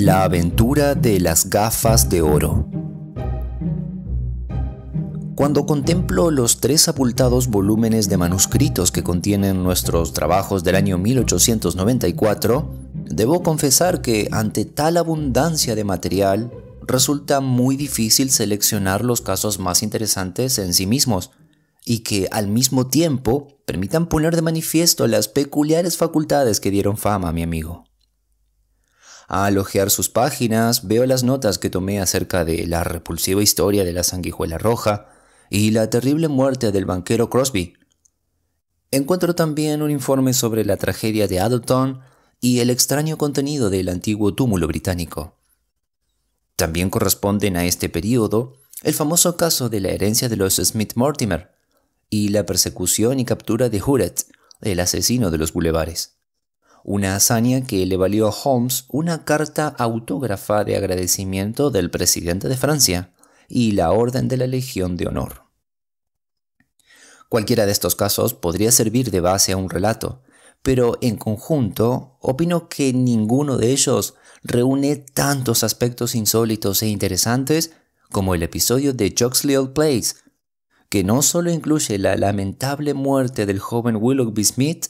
La aventura de las gafas de oro. Cuando contemplo los 3 abultados volúmenes de manuscritos que contienen nuestros trabajos del año 1894, debo confesar que ante tal abundancia de material, resulta muy difícil seleccionar los casos más interesantes en sí mismos, y que al mismo tiempo permitan poner de manifiesto las peculiares facultades que dieron fama a mi amigo. Al hojear sus páginas, veo las notas que tomé acerca de la repulsiva historia de la sanguijuela roja y la terrible muerte del banquero Crosby. Encuentro también un informe sobre la tragedia de Addleton y el extraño contenido del antiguo túmulo británico. También corresponden a este período el famoso caso de la herencia de los Smith-Mortimer y la persecución y captura de Hurett, el asesino de los bulevares. Una hazaña que le valió a Holmes una carta autógrafa de agradecimiento del presidente de Francia y la Orden de la Legión de Honor. Cualquiera de estos casos podría servir de base a un relato, pero en conjunto opino que ninguno de ellos reúne tantos aspectos insólitos e interesantes como el episodio de Choxley Place, que no solo incluye la lamentable muerte del joven Willoughby Smith,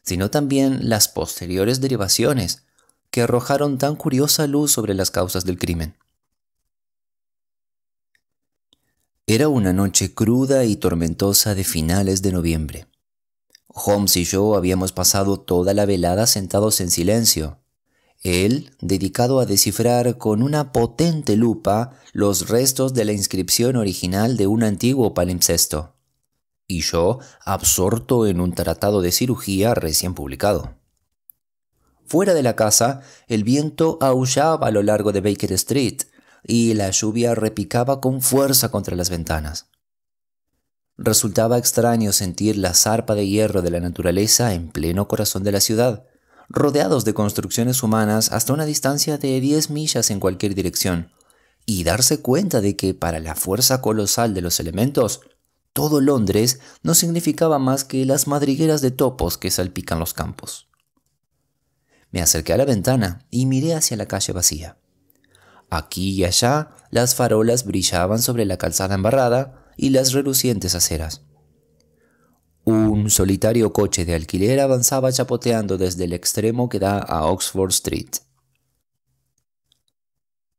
sino también las posteriores derivaciones que arrojaron tan curiosa luz sobre las causas del crimen. Era una noche cruda y tormentosa de finales de noviembre. Holmes y yo habíamos pasado toda la velada sentados en silencio, él dedicado a descifrar con una potente lupa los restos de la inscripción original de un antiguo palimpsesto, y yo absorto en un tratado de cirugía recién publicado. Fuera de la casa, el viento aullaba a lo largo de Baker Street y la lluvia repicaba con fuerza contra las ventanas. Resultaba extraño sentir la zarpa de hierro de la naturaleza en pleno corazón de la ciudad, rodeados de construcciones humanas hasta una distancia de 10 millas en cualquier dirección, y darse cuenta de que para la fuerza colosal de los elementos, todo Londres no significaba más que las madrigueras de topos que salpican los campos. Me acerqué a la ventana y miré hacia la calle vacía. Aquí y allá las farolas brillaban sobre la calzada embarrada y las relucientes aceras. Un solitario coche de alquiler avanzaba chapoteando desde el extremo que da a Oxford Street.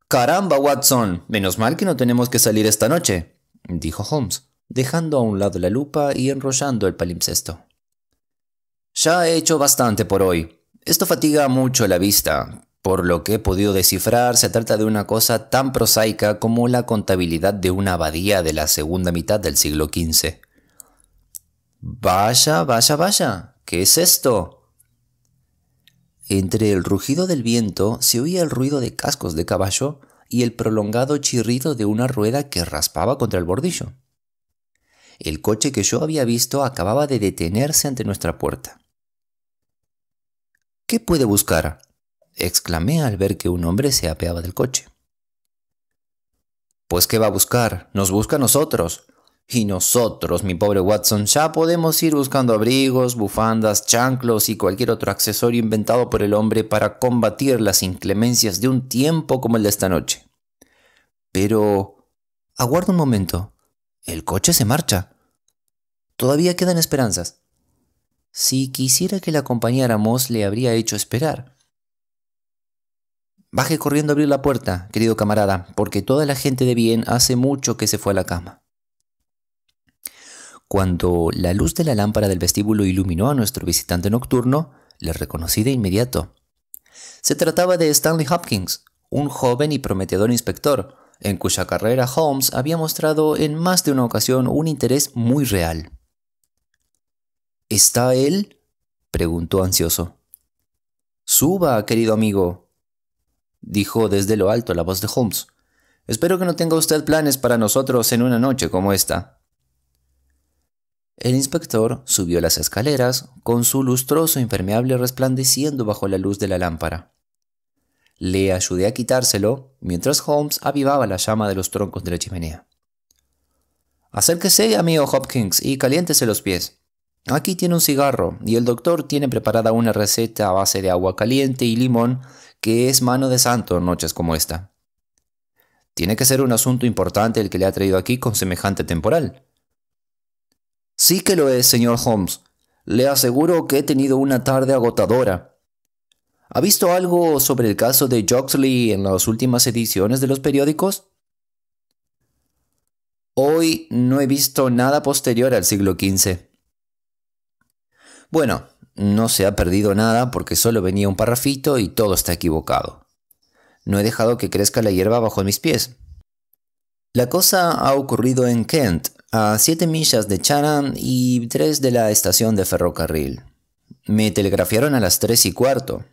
«¡Caramba, Watson! Menos mal que no tenemos que salir esta noche», dijo Holmes, dejando a un lado la lupa y enrollando el palimpsesto. «Ya he hecho bastante por hoy. Esto fatiga mucho la vista. Por lo que he podido descifrar, se trata de una cosa tan prosaica como la contabilidad de una abadía de la segunda mitad del siglo XV. «Vaya, vaya, vaya. ¿Qué es esto?» Entre el rugido del viento se oía el ruido de cascos de caballo y el prolongado chirrido de una rueda que raspaba contra el bordillo. El coche que yo había visto acababa de detenerse ante nuestra puerta. «¿Qué puede buscar?», exclamé al ver que un hombre se apeaba del coche. «Pues qué va a buscar, nos busca a nosotros. Y nosotros, mi pobre Watson, ya podemos ir buscando abrigos, bufandas, chanclos y cualquier otro accesorio inventado por el hombre para combatir las inclemencias de un tiempo como el de esta noche. Pero aguarda un momento. El coche se marcha. Todavía quedan esperanzas. Si quisiera que le acompañáramos, le habría hecho esperar. Baje corriendo a abrir la puerta, querido camarada, porque toda la gente de bien hace mucho que se fue a la cama». Cuando la luz de la lámpara del vestíbulo iluminó a nuestro visitante nocturno, le reconocí de inmediato. Se trataba de Stanley Hopkins, un joven y prometedor inspector, en cuya carrera Holmes había mostrado en más de una ocasión un interés muy real. «¿Está él?», preguntó ansioso. «Suba, querido amigo», dijo desde lo alto la voz de Holmes. «Espero que no tenga usted planes para nosotros en una noche como esta». El inspector subió las escaleras, con su lustroso impermeable resplandeciendo bajo la luz de la lámpara. Le ayudé a quitárselo, mientras Holmes avivaba la llama de los troncos de la chimenea. «Acérquese, amigo Hopkins, y caliéntese los pies. Aquí tiene un cigarro y el doctor tiene preparada una receta a base de agua caliente y limón que es mano de santo en noches como esta. Tiene que ser un asunto importante el que le ha traído aquí con semejante temporal. Sí que lo es, señor Holmes. Le aseguro que he tenido una tarde agotadora. ¿Ha visto algo sobre el caso de Joxley en las últimas ediciones de los periódicos? Hoy no he visto nada posterior al siglo XV. Bueno, no se ha perdido nada porque solo venía un parrafito y todo está equivocado. No he dejado que crezca la hierba bajo mis pies. La cosa ha ocurrido en Kent, a 7 millas de Chatham y 3 de la estación de ferrocarril. Me telegrafiaron a las 3:15.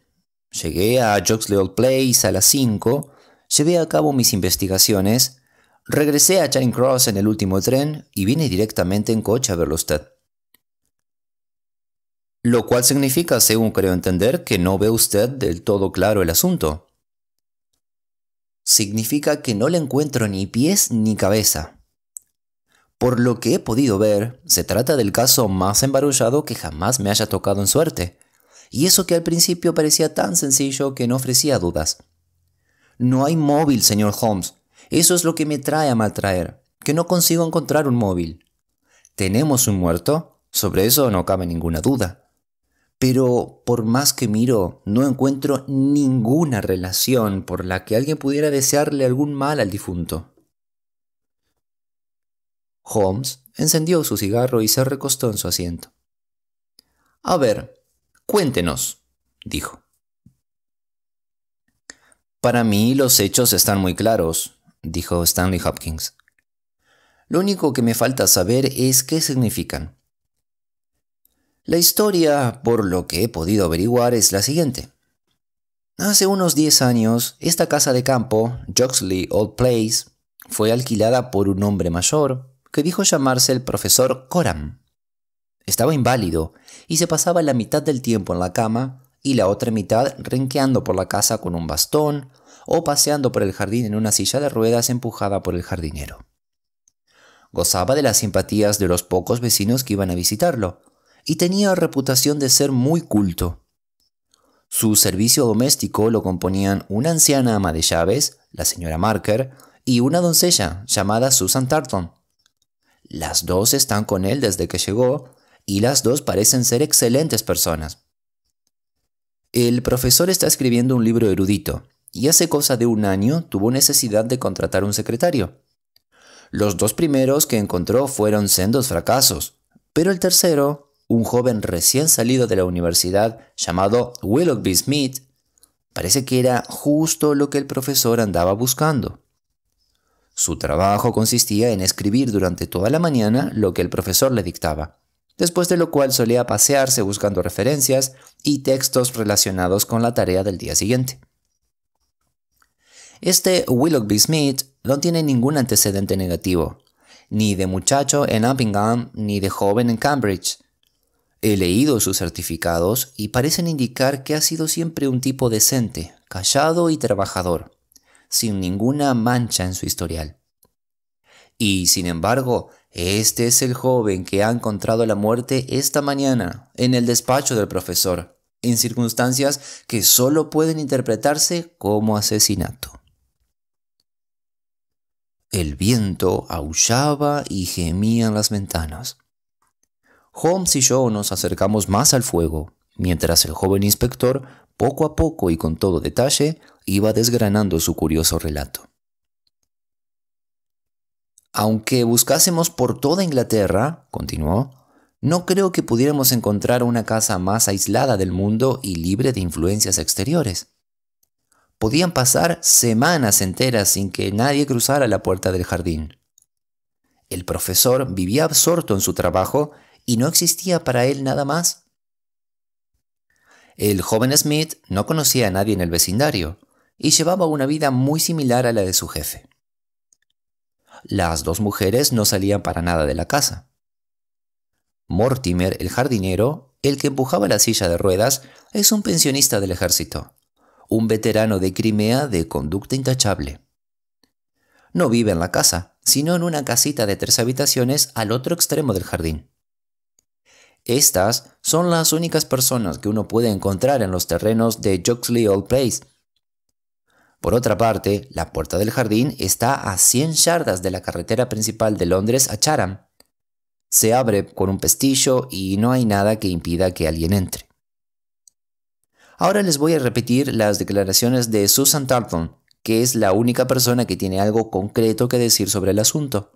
Llegué a Joxley Old Place a las 5, llevé a cabo mis investigaciones, regresé a Charing Cross en el último tren y vine directamente en coche a verlo usted. Lo cual significa, según creo entender, que no ve usted del todo claro el asunto. Significa que no le encuentro ni pies ni cabeza. Por lo que he podido ver, se trata del caso más embarullado que jamás me haya tocado en suerte, y eso que al principio parecía tan sencillo que no ofrecía dudas. No hay móvil, señor Holmes. Eso es lo que me trae a maltraer, que no consigo encontrar un móvil. ¿Tenemos un muerto? Sobre eso no cabe ninguna duda. Pero por más que miro, no encuentro ninguna relación por la que alguien pudiera desearle algún mal al difunto. Holmes encendió su cigarro y se recostó en su asiento. A ver, cuéntenos, dijo. Para mí los hechos están muy claros, dijo Stanley Hopkins. Lo único que me falta saber es qué significan. La historia, por lo que he podido averiguar, es la siguiente. Hace unos 10 años, esta casa de campo, Joxley Old Place, fue alquilada por un hombre mayor que dijo llamarse el profesor Coram. Estaba inválido y se pasaba la mitad del tiempo en la cama y la otra mitad renqueando por la casa con un bastón o paseando por el jardín en una silla de ruedas empujada por el jardinero. Gozaba de las simpatías de los pocos vecinos que iban a visitarlo y tenía reputación de ser muy culto. Su servicio doméstico lo componían una anciana ama de llaves, la señora Marker, y una doncella llamada Susan Tarleton. Las dos están con él desde que llegó y las dos parecen ser excelentes personas. El profesor está escribiendo un libro erudito y hace cosa de un año tuvo necesidad de contratar un secretario. Los 2 primeros que encontró fueron sendos fracasos, pero el tercero, un joven recién salido de la universidad llamado Willoughby Smith, parece que era justo lo que el profesor andaba buscando. Su trabajo consistía en escribir durante toda la mañana lo que el profesor le dictaba, después de lo cual solía pasearse buscando referencias y textos relacionados con la tarea del día siguiente. Este Willoughby Smith no tiene ningún antecedente negativo, ni de muchacho en Uppingham ni de joven en Cambridge. He leído sus certificados y parecen indicar que ha sido siempre un tipo decente, callado y trabajador, sin ninguna mancha en su historial. Y, sin embargo, este es el joven que ha encontrado la muerte esta mañana en el despacho del profesor, en circunstancias que solo pueden interpretarse como asesinato. El viento aullaba y gemía en las ventanas. Holmes y yo nos acercamos más al fuego, mientras el joven inspector, poco a poco y con todo detalle, iba desgranando su curioso relato. Aunque buscásemos por toda Inglaterra, continuó, no creo que pudiéramos encontrar una casa más aislada del mundo y libre de influencias exteriores. Podían pasar semanas enteras sin que nadie cruzara la puerta del jardín. El profesor vivía absorto en su trabajo y no existía para él nada más. El joven Smith no conocía a nadie en el vecindario y llevaba una vida muy similar a la de su jefe. Las 2 mujeres no salían para nada de la casa. Mortimer, el jardinero, el que empujaba la silla de ruedas, es un pensionista del ejército, un veterano de Crimea de conducta intachable. No vive en la casa, sino en una casita de 3 habitaciones al otro extremo del jardín. Estas son las únicas personas que uno puede encontrar en los terrenos de Joxley Old Place. Por otra parte, la puerta del jardín está a 100 yardas de la carretera principal de Londres a Chatham. Se abre con un pestillo y no hay nada que impida que alguien entre. Ahora les voy a repetir las declaraciones de Susan Tarleton, que es la única persona que tiene algo concreto que decir sobre el asunto.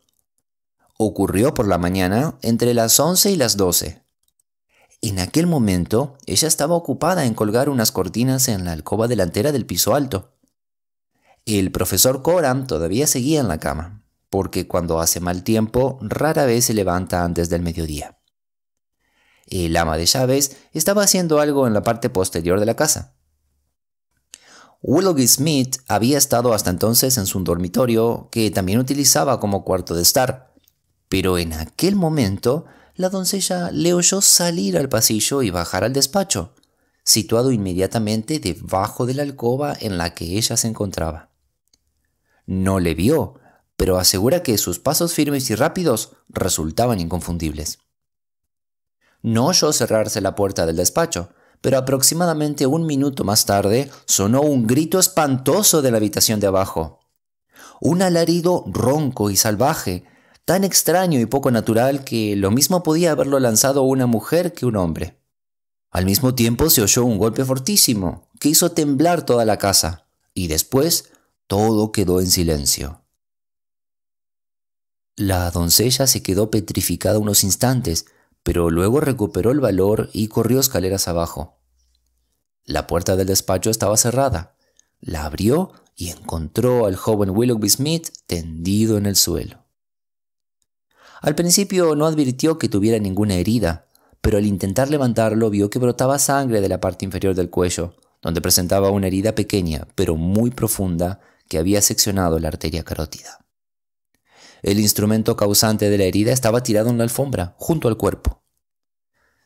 Ocurrió por la mañana entre las 11 y las 12. En aquel momento, ella estaba ocupada en colgar unas cortinas en la alcoba delantera del piso alto. El profesor Coram todavía seguía en la cama, porque cuando hace mal tiempo rara vez se levanta antes del mediodía. El ama de llaves estaba haciendo algo en la parte posterior de la casa. Willoughby Smith había estado hasta entonces en su dormitorio, que también utilizaba como cuarto de estar, pero en aquel momento la doncella le oyó salir al pasillo y bajar al despacho, situado inmediatamente debajo de la alcoba en la que ella se encontraba. No le vio, pero asegura que sus pasos firmes y rápidos resultaban inconfundibles. No oyó cerrarse la puerta del despacho, pero aproximadamente un minuto más tarde sonó un grito espantoso de la habitación de abajo. Un alarido ronco y salvaje, tan extraño y poco natural que lo mismo podía haberlo lanzado una mujer que un hombre. Al mismo tiempo se oyó un golpe fortísimo que hizo temblar toda la casa, y después todo quedó en silencio. La doncella se quedó petrificada unos instantes, pero luego recuperó el valor y corrió escaleras abajo. La puerta del despacho estaba cerrada. La abrió y encontró al joven Willoughby Smith tendido en el suelo. Al principio no advirtió que tuviera ninguna herida, pero al intentar levantarlo vio que brotaba sangre de la parte inferior del cuello, donde presentaba una herida pequeña pero muy profunda que había seccionado la arteria carótida. El instrumento causante de la herida estaba tirado en la alfombra, junto al cuerpo.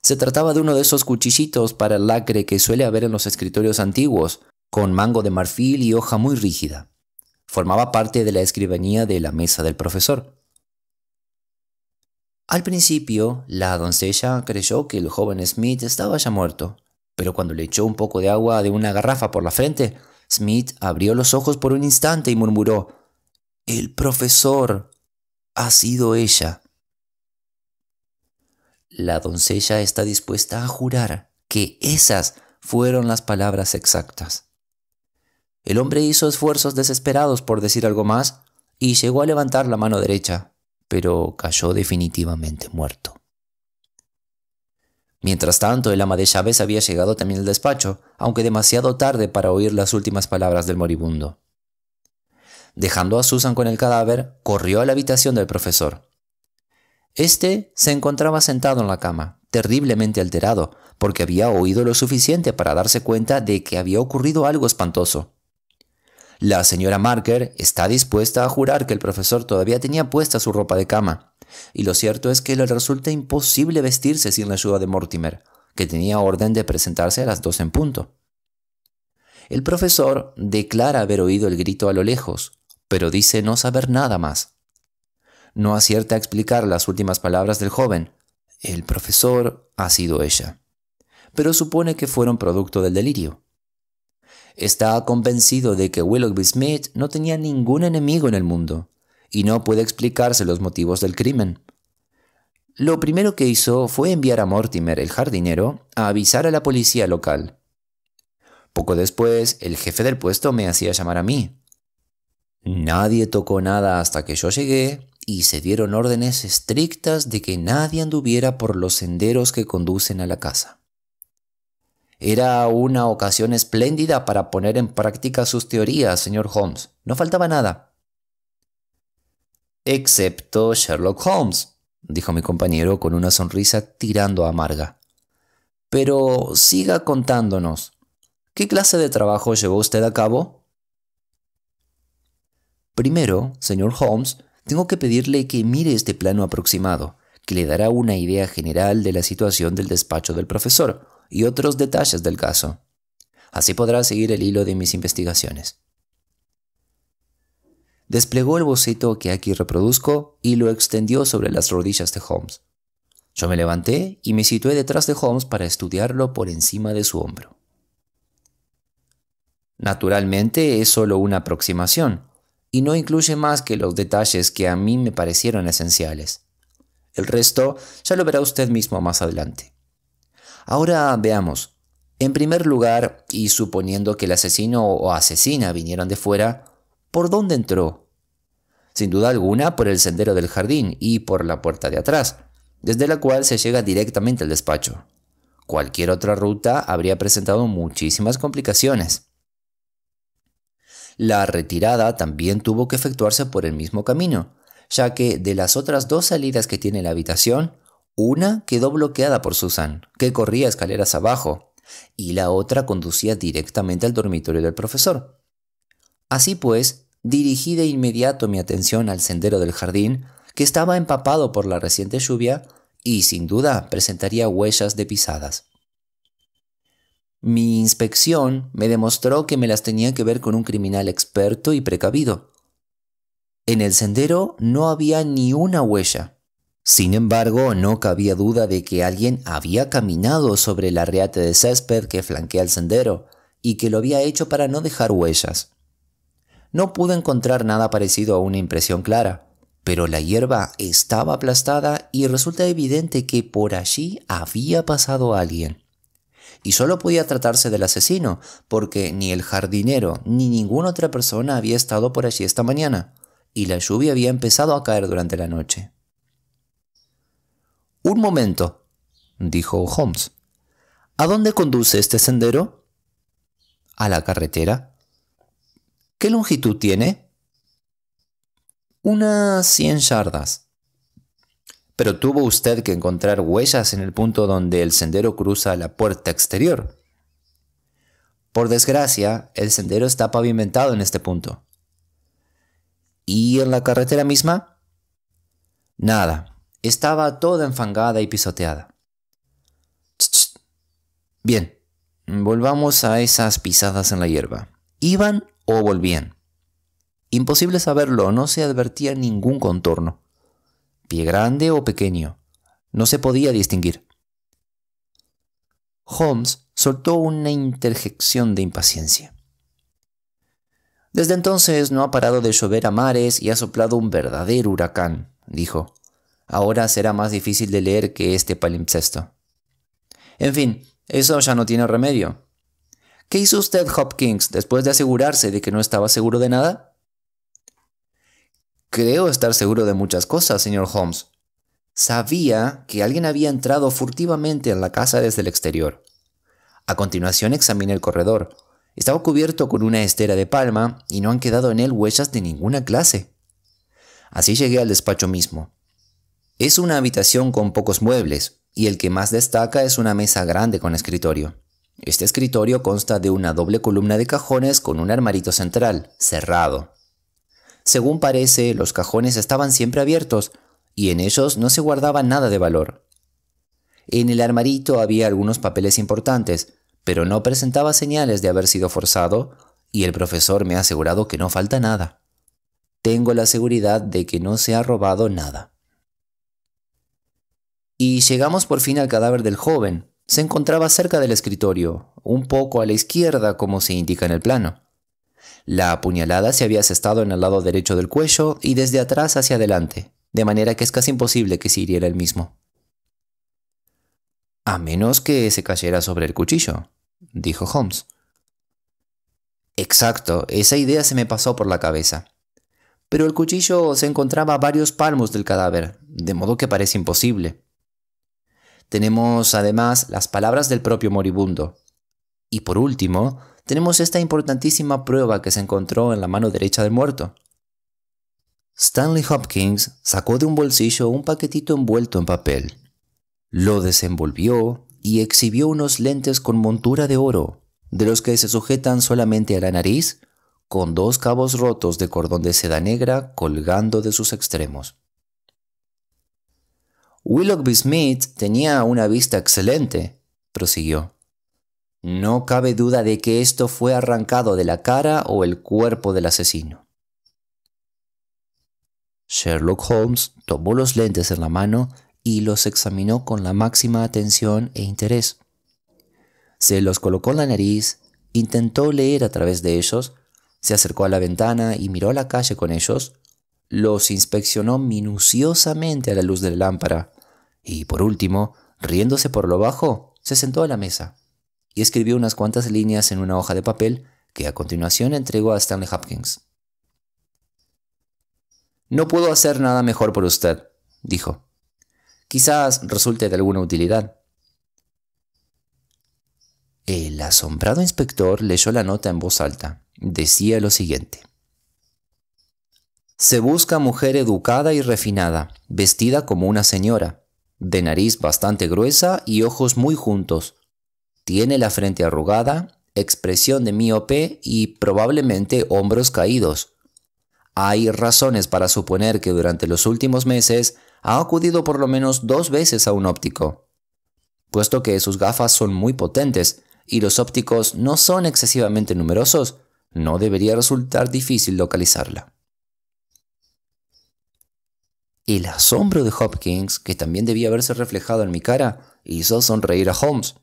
Se trataba de uno de esos cuchillitos para el lacre que suele haber en los escritorios antiguos, con mango de marfil y hoja muy rígida. Formaba parte de la escribanía de la mesa del profesor. Al principio, la doncella creyó que el joven Smith estaba ya muerto, pero cuando le echó un poco de agua de una garrafa por la frente, Smith abrió los ojos por un instante y murmuró: «El profesor, ha sido ella». La doncella está dispuesta a jurar que esas fueron las palabras exactas. El hombre hizo esfuerzos desesperados por decir algo más y llegó a levantar la mano derecha, pero cayó definitivamente muerto. Mientras tanto, el ama de llaves había llegado también al despacho, aunque demasiado tarde para oír las últimas palabras del moribundo. Dejando a Susan con el cadáver, corrió a la habitación del profesor. Este se encontraba sentado en la cama, terriblemente alterado, porque había oído lo suficiente para darse cuenta de que había ocurrido algo espantoso. La señora Marker está dispuesta a jurar que el profesor todavía tenía puesta su ropa de cama, y lo cierto es que le resulta imposible vestirse sin la ayuda de Mortimer, que tenía orden de presentarse a las 2 en punto. El profesor declara haber oído el grito a lo lejos, pero dice no saber nada más. No acierta a explicar las últimas palabras del joven. El profesor ha sido ella, pero supone que fueron producto del delirio. Está convencido de que Willoughby Smith no tenía ningún enemigo en el mundo y no puede explicarse los motivos del crimen. Lo primero que hizo fue enviar a Mortimer, el jardinero, a avisar a la policía local. Poco después, el jefe del puesto me hacía llamar a mí. Nadie tocó nada hasta que yo llegué y se dieron órdenes estrictas de que nadie anduviera por los senderos que conducen a la casa. Era una ocasión espléndida para poner en práctica sus teorías, señor Holmes. No faltaba nada. Excepto Sherlock Holmes, dijo mi compañero con una sonrisa tirando a amarga. Pero siga contándonos. ¿Qué clase de trabajo llevó usted a cabo? Primero, señor Holmes, tengo que pedirle que mire este plano aproximado, que le dará una idea general de la situación del despacho del profesor y otros detalles del caso. Así podrá seguir el hilo de mis investigaciones. Desplegó el boceto que aquí reproduzco y lo extendió sobre las rodillas de Holmes. Yo me levanté y me situé detrás de Holmes para estudiarlo por encima de su hombro. Naturalmente es solo una aproximación y no incluye más que los detalles que a mí me parecieron esenciales. El resto ya lo verá usted mismo más adelante. Ahora veamos. En primer lugar, y suponiendo que el asesino o asesina vinieron de fuera, ¿por dónde entró? Sin duda alguna por el sendero del jardín y por la puerta de atrás, desde la cual se llega directamente al despacho. Cualquier otra ruta habría presentado muchísimas complicaciones. La retirada también tuvo que efectuarse por el mismo camino, ya que de las otras dos salidas que tiene la habitación, una quedó bloqueada por Susan, que corría escaleras abajo, y la otra conducía directamente al dormitorio del profesor. Así pues, dirigí de inmediato mi atención al sendero del jardín, que estaba empapado por la reciente lluvia y sin duda presentaría huellas de pisadas. Mi inspección me demostró que me las tenía que ver con un criminal experto y precavido. En el sendero no había ni una huella. Sin embargo, no cabía duda de que alguien había caminado sobre el arreate de césped que flanquea el sendero y que lo había hecho para no dejar huellas. No pude encontrar nada parecido a una impresión clara, pero la hierba estaba aplastada y resulta evidente que por allí había pasado alguien. Y solo podía tratarse del asesino, porque ni el jardinero ni ninguna otra persona había estado por allí esta mañana, y la lluvia había empezado a caer durante la noche. «Un momento», dijo Holmes. «¿A dónde conduce este sendero?» «A la carretera». «¿Qué longitud tiene?» «Unas 100 yardas». «Pero tuvo usted que encontrar huellas en el punto donde el sendero cruza la puerta exterior». «Por desgracia, el sendero está pavimentado en este punto». «¿Y en la carretera misma?» «Nada. Estaba toda enfangada y pisoteada». «Ch, ch. Bien, volvamos a esas pisadas en la hierba. ¿Iban o volvían?» «Imposible saberlo, no se advertía ningún contorno. Pie grande o pequeño, no se podía distinguir». Holmes soltó una interjección de impaciencia. «Desde entonces no ha parado de llover a mares y ha soplado un verdadero huracán», dijo. «Ahora será más difícil de leer que este palimpsesto. En fin, eso ya no tiene remedio. ¿Qué hizo usted, Hopkins, después de asegurarse de que no estaba seguro de nada?» «Creo estar seguro de muchas cosas, señor Holmes. Sabía que alguien había entrado furtivamente en la casa desde el exterior. A continuación examiné el corredor. Estaba cubierto con una estera de palma y no han quedado en él huellas de ninguna clase. Así llegué al despacho mismo. Es una habitación con pocos muebles, y el que más destaca es una mesa grande con escritorio. Este escritorio consta de una doble columna de cajones con un armarito central, cerrado. Según parece, los cajones estaban siempre abiertos, y en ellos no se guardaba nada de valor. En el armarito había algunos papeles importantes, pero no presentaba señales de haber sido forzado, y el profesor me ha asegurado que no falta nada. Tengo la seguridad de que no se ha robado nada». Y llegamos por fin al cadáver del joven. Se encontraba cerca del escritorio, un poco a la izquierda como se indica en el plano. La apuñalada se había asestado en el lado derecho del cuello y desde atrás hacia adelante, de manera que es casi imposible que se hiriera él mismo. «A menos que se cayera sobre el cuchillo», dijo Holmes. «Exacto, esa idea se me pasó por la cabeza. Pero el cuchillo se encontraba a varios palmos del cadáver, de modo que parece imposible. Tenemos además las palabras del propio moribundo. Y por último, tenemos esta importantísima prueba que se encontró en la mano derecha del muerto». Stanley Hopkins sacó de un bolsillo un paquetito envuelto en papel. Lo desenvolvió y exhibió unos lentes con montura de oro, de los que se sujetan solamente a la nariz, con 2 cabos rotos de cordón de seda negra colgando de sus extremos. «Willoughby Smith tenía una vista excelente», prosiguió. «No cabe duda de que esto fue arrancado de la cara o el cuerpo del asesino». Sherlock Holmes tomó los lentes en la mano y los examinó con la máxima atención e interés. Se los colocó en la nariz, intentó leer a través de ellos, se acercó a la ventana y miró a la calle con ellos, los inspeccionó minuciosamente a la luz de la lámpara y, por último, riéndose por lo bajo, se sentó a la mesa y escribió unas cuantas líneas en una hoja de papel que a continuación entregó a Stanley Hopkins. «No puedo hacer nada mejor por usted», dijo. «Quizás resulte de alguna utilidad». El asombrado inspector leyó la nota en voz alta. Decía lo siguiente: «Se busca mujer educada y refinada, vestida como una señora, de nariz bastante gruesa y ojos muy juntos. Tiene la frente arrugada, expresión de míope y probablemente hombros caídos. Hay razones para suponer que durante los últimos meses ha acudido por lo menos 2 veces a un óptico. Puesto que sus gafas son muy potentes y los ópticos no son excesivamente numerosos, no debería resultar difícil localizarla». El asombro de Hopkins, que también debía haberse reflejado en mi cara, hizo sonreír a Holmes.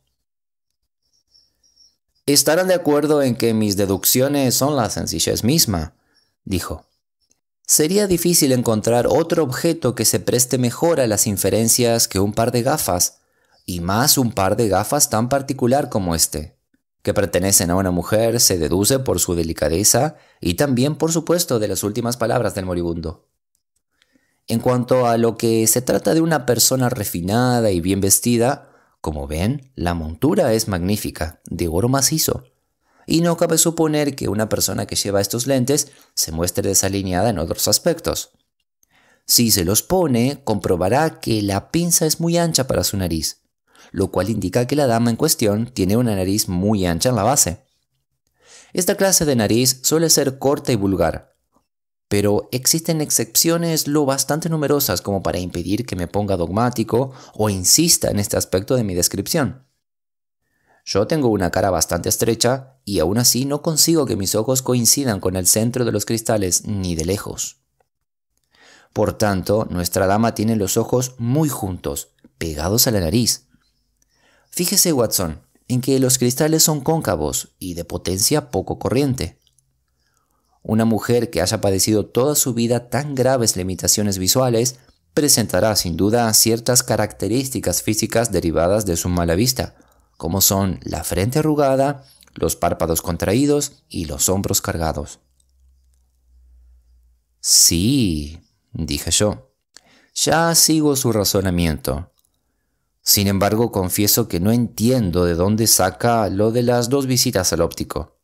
«Estarán de acuerdo en que mis deducciones son la sencillez misma», dijo. «Sería difícil encontrar otro objeto que se preste mejor a las inferencias que un par de gafas, y más un par de gafas tan particular como este, que pertenecen a una mujer se deduce por su delicadeza y también, por supuesto, de las últimas palabras del moribundo. En cuanto a lo que se trata de una persona refinada y bien vestida, como ven, la montura es magnífica, de oro macizo, y no cabe suponer que una persona que lleva estos lentes se muestre desalineada en otros aspectos. Si se los pone, comprobará que la pinza es muy ancha para su nariz, lo cual indica que la dama en cuestión tiene una nariz muy ancha en la base. Esta clase de nariz suele ser corta y vulgar, pero existen excepciones lo bastante numerosas como para impedir que me ponga dogmático o insista en este aspecto de mi descripción. Yo tengo una cara bastante estrecha y aún así no consigo que mis ojos coincidan con el centro de los cristales ni de lejos. Por tanto, nuestra dama tiene los ojos muy juntos, pegados a la nariz. Fíjese, Watson, en que los cristales son cóncavos y de potencia poco corriente. Una mujer que haya padecido toda su vida tan graves limitaciones visuales presentará sin duda ciertas características físicas derivadas de su mala vista, como son la frente arrugada, los párpados contraídos y los hombros cargados. «Sí», dije yo, «ya sigo su razonamiento. Sin embargo, confieso que no entiendo de dónde saca lo de las 2 visitas al óptico».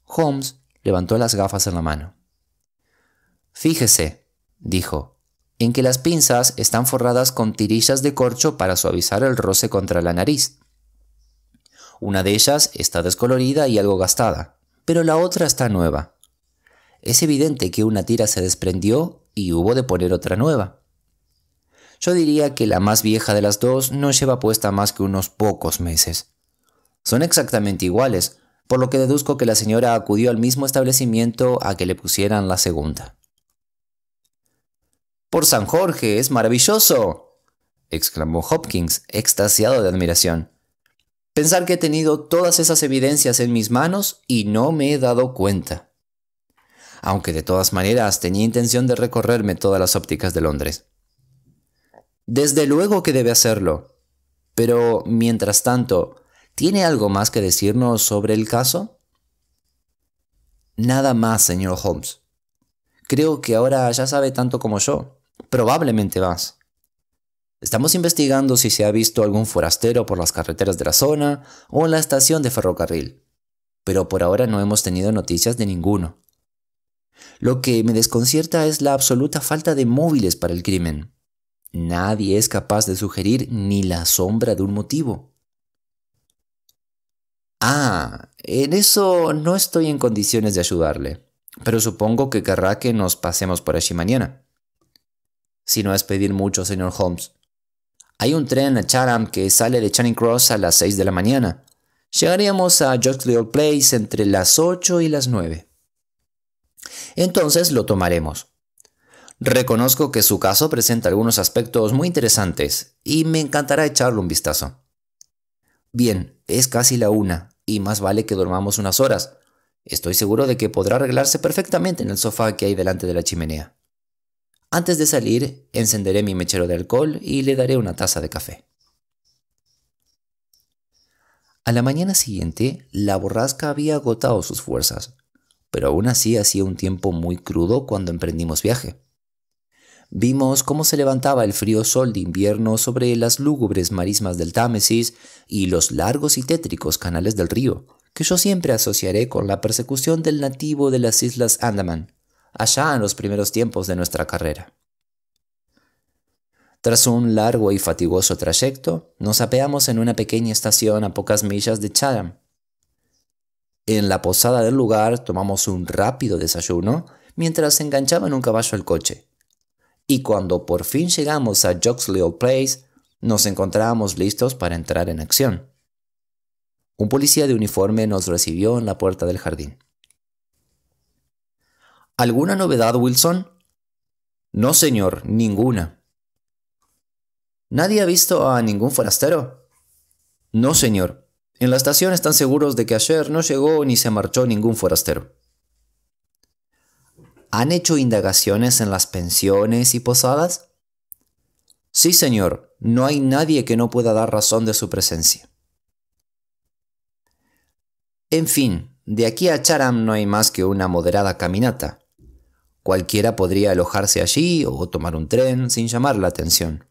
Holmes levantó las gafas en la mano. «Fíjese», dijo, «en que las pinzas están forradas con tirillas de corcho para suavizar el roce contra la nariz. Una de ellas está descolorida y algo gastada, pero la otra está nueva. Es evidente que una tira se desprendió y hubo de poner otra nueva. Yo diría que la más vieja de las 2 no lleva puesta más que unos pocos meses. Son exactamente iguales, por lo que deduzco que la señora acudió al mismo establecimiento a que le pusieran la segunda». «¡Por San Jorge, es maravilloso!», exclamó Hopkins, extasiado de admiración. «Pensar que he tenido todas esas evidencias en mis manos y no me he dado cuenta. Aunque de todas maneras tenía intención de recorrerme todas las ópticas de Londres». «Desde luego que debe hacerlo. Pero, mientras tanto, ¿tiene algo más que decirnos sobre el caso?». «Nada más, señor Holmes. Creo que ahora ya sabe tanto como yo, probablemente más. Estamos investigando si se ha visto algún forastero por las carreteras de la zona o en la estación de ferrocarril, pero por ahora no hemos tenido noticias de ninguno. Lo que me desconcierta es la absoluta falta de móviles para el crimen. Nadie es capaz de sugerir ni la sombra de un motivo». «Ah, en eso no estoy en condiciones de ayudarle, pero supongo que querrá que nos pasemos por allí mañana». «Si no es pedir mucho, señor Holmes. Hay un tren a Chatham que sale de Charing Cross a las 6 de la mañana. Llegaríamos a Jocksfield Place entre las 8 y las 9. Entonces lo tomaremos. Reconozco que su caso presenta algunos aspectos muy interesantes y me encantará echarle un vistazo. Bien, es casi la 1 y más vale que dormamos unas horas. Estoy seguro de que podrá arreglarse perfectamente en el sofá que hay delante de la chimenea. Antes de salir, encenderé mi mechero de alcohol y le daré una taza de café. A la mañana siguiente, la borrasca había agotado sus fuerzas, pero aún así hacía un tiempo muy crudo cuando emprendimos viaje. Vimos cómo se levantaba el frío sol de invierno sobre las lúgubres marismas del Támesis y los largos y tétricos canales del río, que yo siempre asociaré con la persecución del nativo de las Islas Andaman, allá en los primeros tiempos de nuestra carrera. Tras un largo y fatigoso trayecto, nos apeamos en una pequeña estación a pocas millas de Chatham. En la posada del lugar tomamos un rápido desayuno mientras se enganchaba en un caballo el coche. Y cuando por fin llegamos a Joxley Place, nos encontrábamos listos para entrar en acción. Un policía de uniforme nos recibió en la puerta del jardín. ¿Alguna novedad, Wilson? No, señor, ninguna. ¿Nadie ha visto a ningún forastero? No, señor. En la estación están seguros de que ayer no llegó ni se marchó ningún forastero. ¿Han hecho indagaciones en las pensiones y posadas? Sí, señor. No hay nadie que no pueda dar razón de su presencia. En fin, de aquí a Chatham no hay más que una moderada caminata. Cualquiera podría alojarse allí o tomar un tren sin llamar la atención.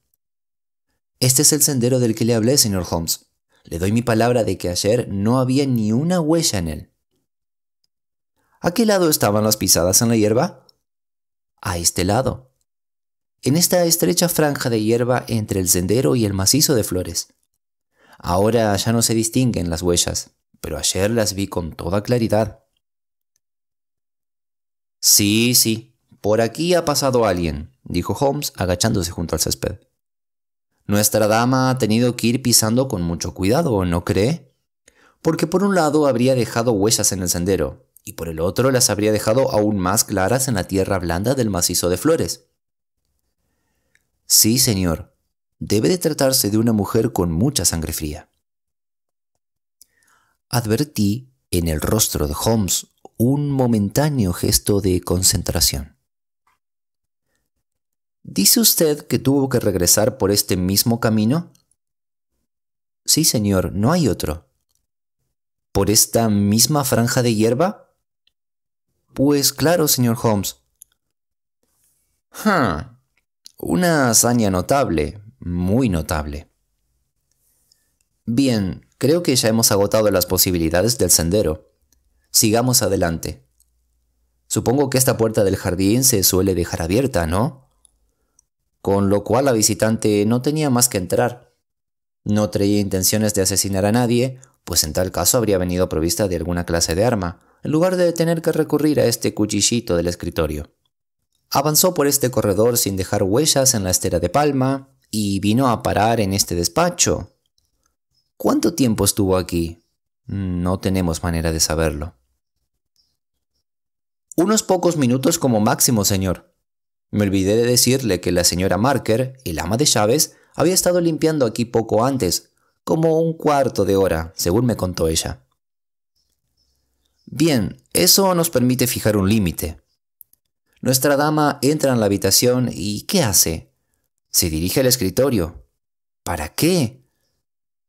Este es el sendero del que le hablé, señor Holmes. Le doy mi palabra de que ayer no había ni una huella en él. ¿A qué lado estaban las pisadas en la hierba? A este lado. En esta estrecha franja de hierba entre el sendero y el macizo de flores. Ahora ya no se distinguen las huellas, pero ayer las vi con toda claridad. Sí, por aquí ha pasado alguien, dijo Holmes agachándose junto al césped. Nuestra dama ha tenido que ir pisando con mucho cuidado, ¿no cree? Porque por un lado habría dejado huellas en el sendero, y por el otro las habría dejado aún más claras en la tierra blanda del macizo de flores. Sí, señor. Debe de tratarse de una mujer con mucha sangre fría. Advertí en el rostro de Holmes un momentáneo gesto de concentración. ¿Dice usted que tuvo que regresar por este mismo camino? Sí, señor, no hay otro. ¿Por esta misma franja de hierba? Pues claro, señor Holmes. Una hazaña notable, muy notable. Bien, creo que ya hemos agotado las posibilidades del sendero. Sigamos adelante. Supongo que esta puerta del jardín se suele dejar abierta, ¿no? Con lo cual la visitante no tenía más que entrar. No traía intenciones de asesinar a nadie, pues en tal caso habría venido provista de alguna clase de arma, en lugar de tener que recurrir a este cuchillito del escritorio. Avanzó por este corredor sin dejar huellas en la estera de palma y vino a parar en este despacho. ¿Cuánto tiempo estuvo aquí? No tenemos manera de saberlo. Unos pocos minutos como máximo, señor. Me olvidé de decirle que la señora Marker, el ama de llaves, había estado limpiando aquí poco antes, como un cuarto de hora, según me contó ella. Bien, eso nos permite fijar un límite. Nuestra dama entra en la habitación y ¿qué hace? Se dirige al escritorio. ¿Para qué?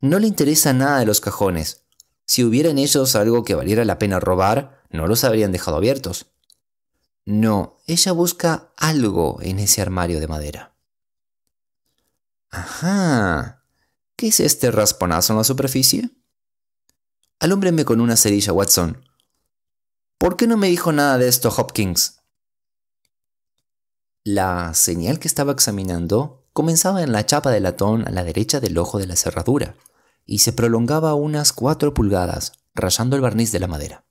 No le interesa nada de los cajones. Si hubiera en ellos algo que valiera la pena robar, no los habrían dejado abiertos. No, ella busca algo en ese armario de madera. Ajá. ¿Qué es este rasponazo en la superficie? Alúmbreme con una cerilla, Watson. ¿Por qué no me dijo nada de esto, Hopkins? La señal que estaba examinando comenzaba en la chapa de latón a la derecha del ojo de la cerradura y se prolongaba unas 4 pulgadas, rayando el barniz de la madera.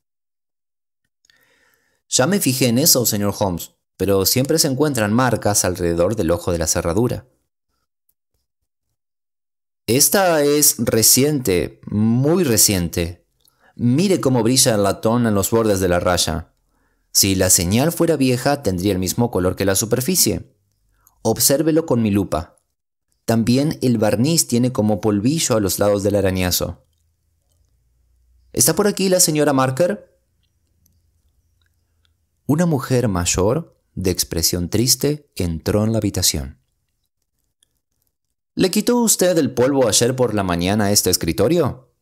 Ya me fijé en eso, señor Holmes, pero siempre se encuentran marcas alrededor del ojo de la cerradura. Esta es reciente, muy reciente. Mire cómo brilla el latón en los bordes de la raya. Si la señal fuera vieja, tendría el mismo color que la superficie. Obsérvelo con mi lupa. También el barniz tiene como polvillo a los lados del arañazo. ¿Está por aquí la señora Marker? Una mujer mayor, de expresión triste, entró en la habitación. ¿Le quitó usted el polvo ayer por la mañana a este escritorio?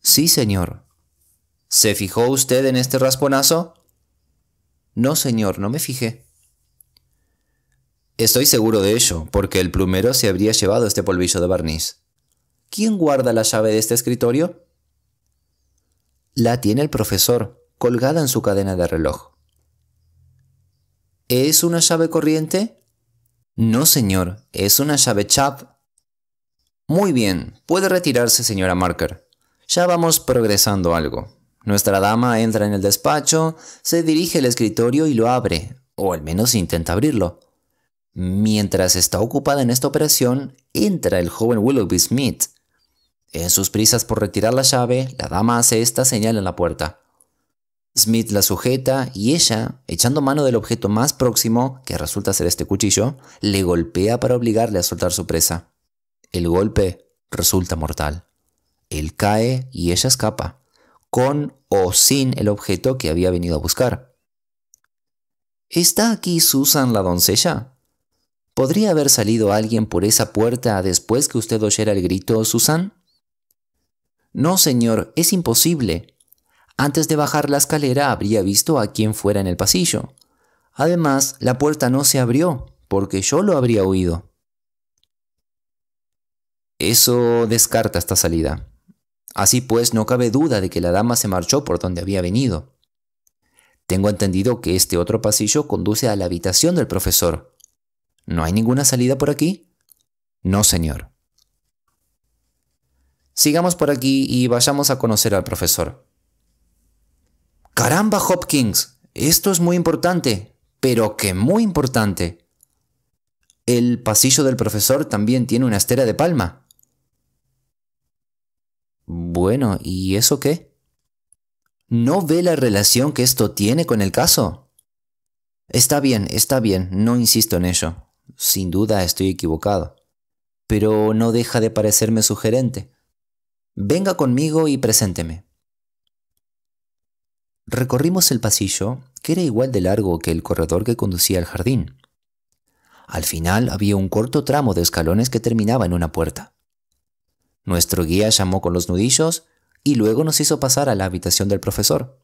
Sí, señor. ¿Se fijó usted en este rasponazo? No, señor, no me fijé. Estoy seguro de ello, porque el plumero se habría llevado este polvillo de barniz. ¿Quién guarda la llave de este escritorio? La tiene el profesor, colgada en su cadena de reloj. ¿Es una llave corriente? No, señor, es una llave Chap. Muy bien, puede retirarse, señora Marker. Ya vamos progresando algo. Nuestra dama entra en el despacho, se dirige al escritorio y lo abre, o al menos intenta abrirlo. Mientras está ocupada en esta operación, entra el joven Willoughby Smith. En sus prisas por retirar la llave, la dama hace esta señal en la puerta. Smith la sujeta y ella, echando mano del objeto más próximo, que resulta ser este cuchillo, le golpea para obligarle a soltar su presa. El golpe resulta mortal. Él cae y ella escapa, con o sin el objeto que había venido a buscar. ¿Está aquí Susan la doncella? ¿Podría haber salido alguien por esa puerta después que usted oyera el grito, Susan? No, señor, es imposible. Antes de bajar la escalera habría visto a quien fuera en el pasillo. Además, la puerta no se abrió, porque yo lo habría oído. Eso descarta esta salida. Así pues, no cabe duda de que la dama se marchó por donde había venido. Tengo entendido que este otro pasillo conduce a la habitación del profesor. ¿No hay ninguna salida por aquí? No, señor. Sigamos por aquí y vayamos a conocer al profesor. ¡Caramba, Hopkins! Esto es muy importante, pero que muy importante. El pasillo del profesor también tiene una estera de palma. Bueno, ¿y eso qué? ¿No ve la relación que esto tiene con el caso? Está bien, no insisto en ello. Sin duda estoy equivocado. Pero no deja de parecerme sugerente. Venga conmigo y presénteme. Recorrimos el pasillo, que era igual de largo que el corredor que conducía al jardín. Al final había un corto tramo de escalones que terminaba en una puerta. Nuestro guía llamó con los nudillos y luego nos hizo pasar a la habitación del profesor.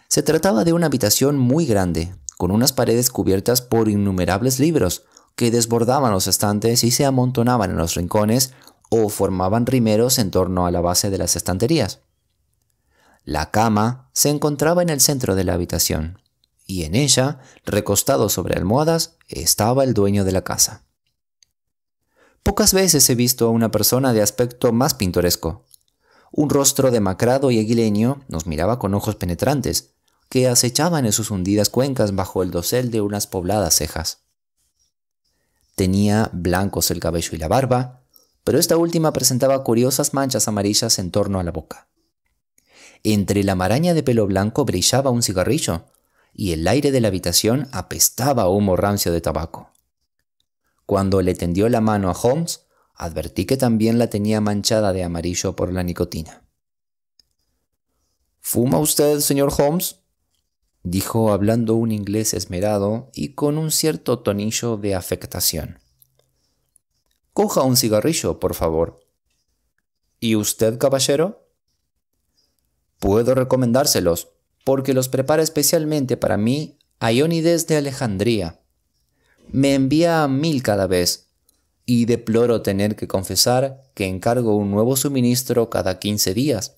Se trataba de una habitación muy grande, con unas paredes cubiertas por innumerables libros que desbordaban los estantes y se amontonaban en los rincones o formaban rimeros en torno a la base de las estanterías. La cama se encontraba en el centro de la habitación, y en ella, recostado sobre almohadas, estaba el dueño de la casa. Pocas veces he visto a una persona de aspecto más pintoresco. Un rostro demacrado y aguileño nos miraba con ojos penetrantes, que acechaban en sus hundidas cuencas bajo el dosel de unas pobladas cejas. Tenía blancos el cabello y la barba, pero esta última presentaba curiosas manchas amarillas en torno a la boca. Entre la maraña de pelo blanco brillaba un cigarrillo, y el aire de la habitación apestaba a humo rancio de tabaco. Cuando le tendió la mano a Holmes, advertí que también la tenía manchada de amarillo por la nicotina. ¿Fuma usted, señor Holmes?, dijo hablando un inglés esmerado y con un cierto tonillo de afectación. Coja un cigarrillo, por favor. ¿Y usted, caballero? Puedo recomendárselos, porque los prepara especialmente para mí Iónides de Alejandría. Me envía 1000 cada vez, y deploro tener que confesar que encargo un nuevo suministro cada 15 días.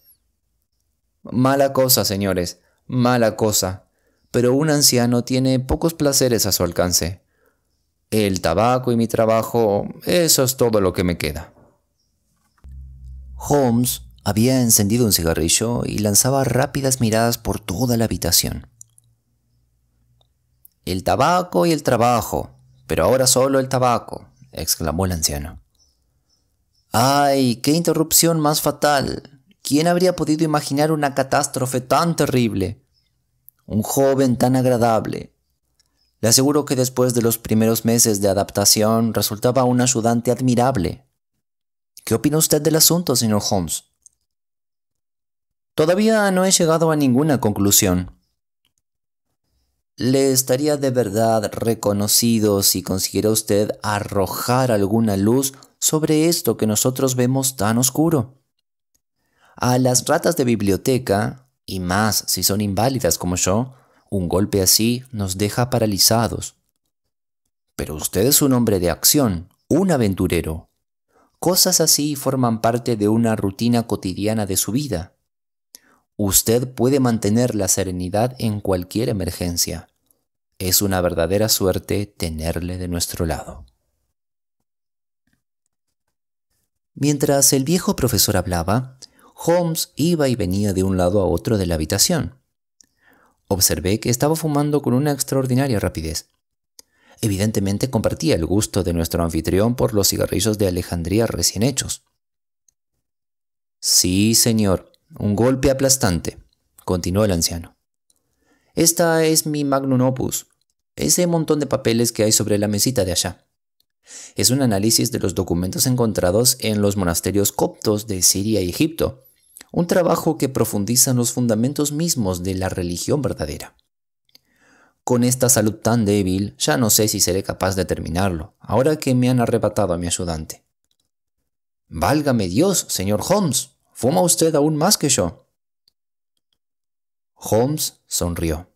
Mala cosa, señores, mala cosa, pero un anciano tiene pocos placeres a su alcance. El tabaco y mi trabajo, eso es todo lo que me queda. Holmes había encendido un cigarrillo y lanzaba rápidas miradas por toda la habitación. El tabaco y el trabajo, pero ahora solo el tabaco, exclamó el anciano. ¡Ay, qué interrupción más fatal! ¿Quién habría podido imaginar una catástrofe tan terrible? Un joven tan agradable. Le aseguro que después de los primeros meses de adaptación resultaba un ayudante admirable. ¿Qué opina usted del asunto, señor Holmes? Todavía no he llegado a ninguna conclusión. Le estaría de verdad reconocido si consiguiera usted arrojar alguna luz sobre esto que nosotros vemos tan oscuro. A las ratas de biblioteca, y más si son inválidas como yo, un golpe así nos deja paralizados. Pero usted es un hombre de acción, un aventurero. Cosas así forman parte de una rutina cotidiana de su vida. Usted puede mantener la serenidad en cualquier emergencia. Es una verdadera suerte tenerle de nuestro lado. Mientras el viejo profesor hablaba, Holmes iba y venía de un lado a otro de la habitación. Observé que estaba fumando con una extraordinaria rapidez. Evidentemente compartía el gusto de nuestro anfitrión por los cigarrillos de Alejandría recién hechos. Sí, señor, un golpe aplastante, continuó el anciano. Esta es mi magnum opus, ese montón de papeles que hay sobre la mesita de allá. Es un análisis de los documentos encontrados en los monasterios coptos de Siria y Egipto, un trabajo que profundiza en los fundamentos mismos de la religión verdadera. Con esta salud tan débil, ya no sé si seré capaz de terminarlo, ahora que me han arrebatado a mi ayudante. Válgame Dios, señor Holmes, fuma usted aún más que yo. Holmes sonrió.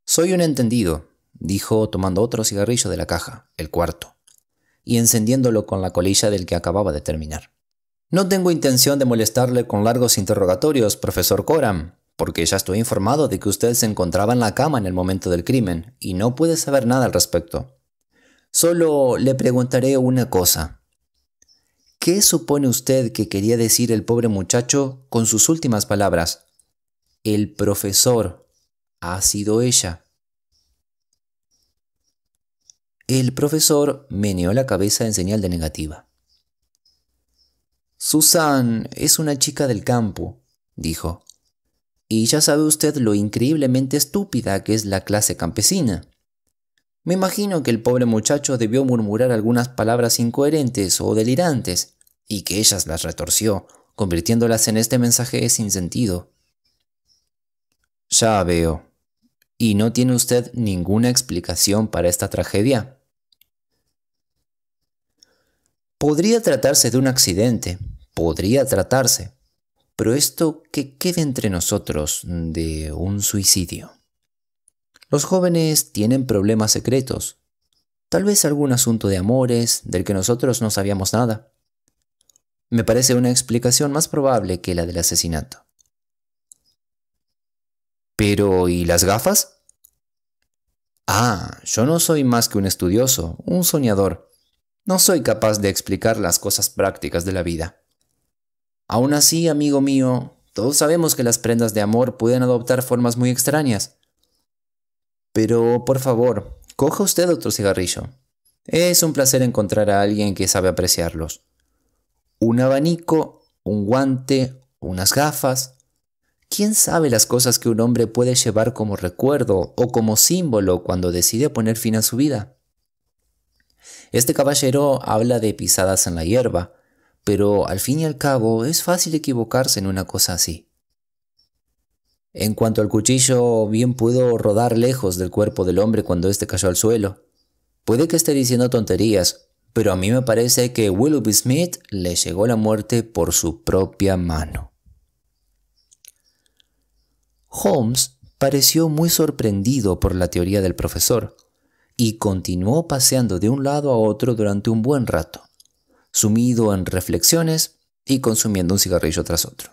Soy un entendido, dijo tomando otro cigarrillo de la caja, el cuarto, y encendiéndolo con la colilla del que acababa de terminar. No tengo intención de molestarle con largos interrogatorios, profesor Coram, porque ya estoy informado de que usted se encontraba en la cama en el momento del crimen y no puede saber nada al respecto. Solo le preguntaré una cosa. ¿Qué supone usted que quería decir el pobre muchacho con sus últimas palabras? El profesor ha sido ella. El profesor meneó la cabeza en señal de negativa. Susan es una chica del campo, dijo. Y ya sabe usted lo increíblemente estúpida que es la clase campesina. Me imagino que el pobre muchacho debió murmurar algunas palabras incoherentes o delirantes, y que ellas las retorció, convirtiéndolas en este mensaje sin sentido. Ya veo. ¿Y no tiene usted ninguna explicación para esta tragedia? Podría tratarse de un accidente, podría tratarse, pero esto que quede entre nosotros de un suicidio. Los jóvenes tienen problemas secretos, tal vez algún asunto de amores del que nosotros no sabíamos nada. Me parece una explicación más probable que la del asesinato. Pero, ¿y las gafas? Ah, yo no soy más que un estudioso, un soñador. No soy capaz de explicar las cosas prácticas de la vida. Aún así, amigo mío, todos sabemos que las prendas de amor pueden adoptar formas muy extrañas. Pero, por favor, coja usted otro cigarrillo. Es un placer encontrar a alguien que sabe apreciarlos. Un abanico, un guante, unas gafas. ¿Quién sabe las cosas que un hombre puede llevar como recuerdo o como símbolo cuando decide poner fin a su vida? Este caballero habla de pisadas en la hierba, pero al fin y al cabo es fácil equivocarse en una cosa así. En cuanto al cuchillo, bien pudo rodar lejos del cuerpo del hombre cuando éste cayó al suelo. Puede que esté diciendo tonterías, pero a mí me parece que Willoughby Smith le llegó la muerte por su propia mano. Holmes pareció muy sorprendido por la teoría del profesor y continuó paseando de un lado a otro durante un buen rato, sumido en reflexiones y consumiendo un cigarrillo tras otro.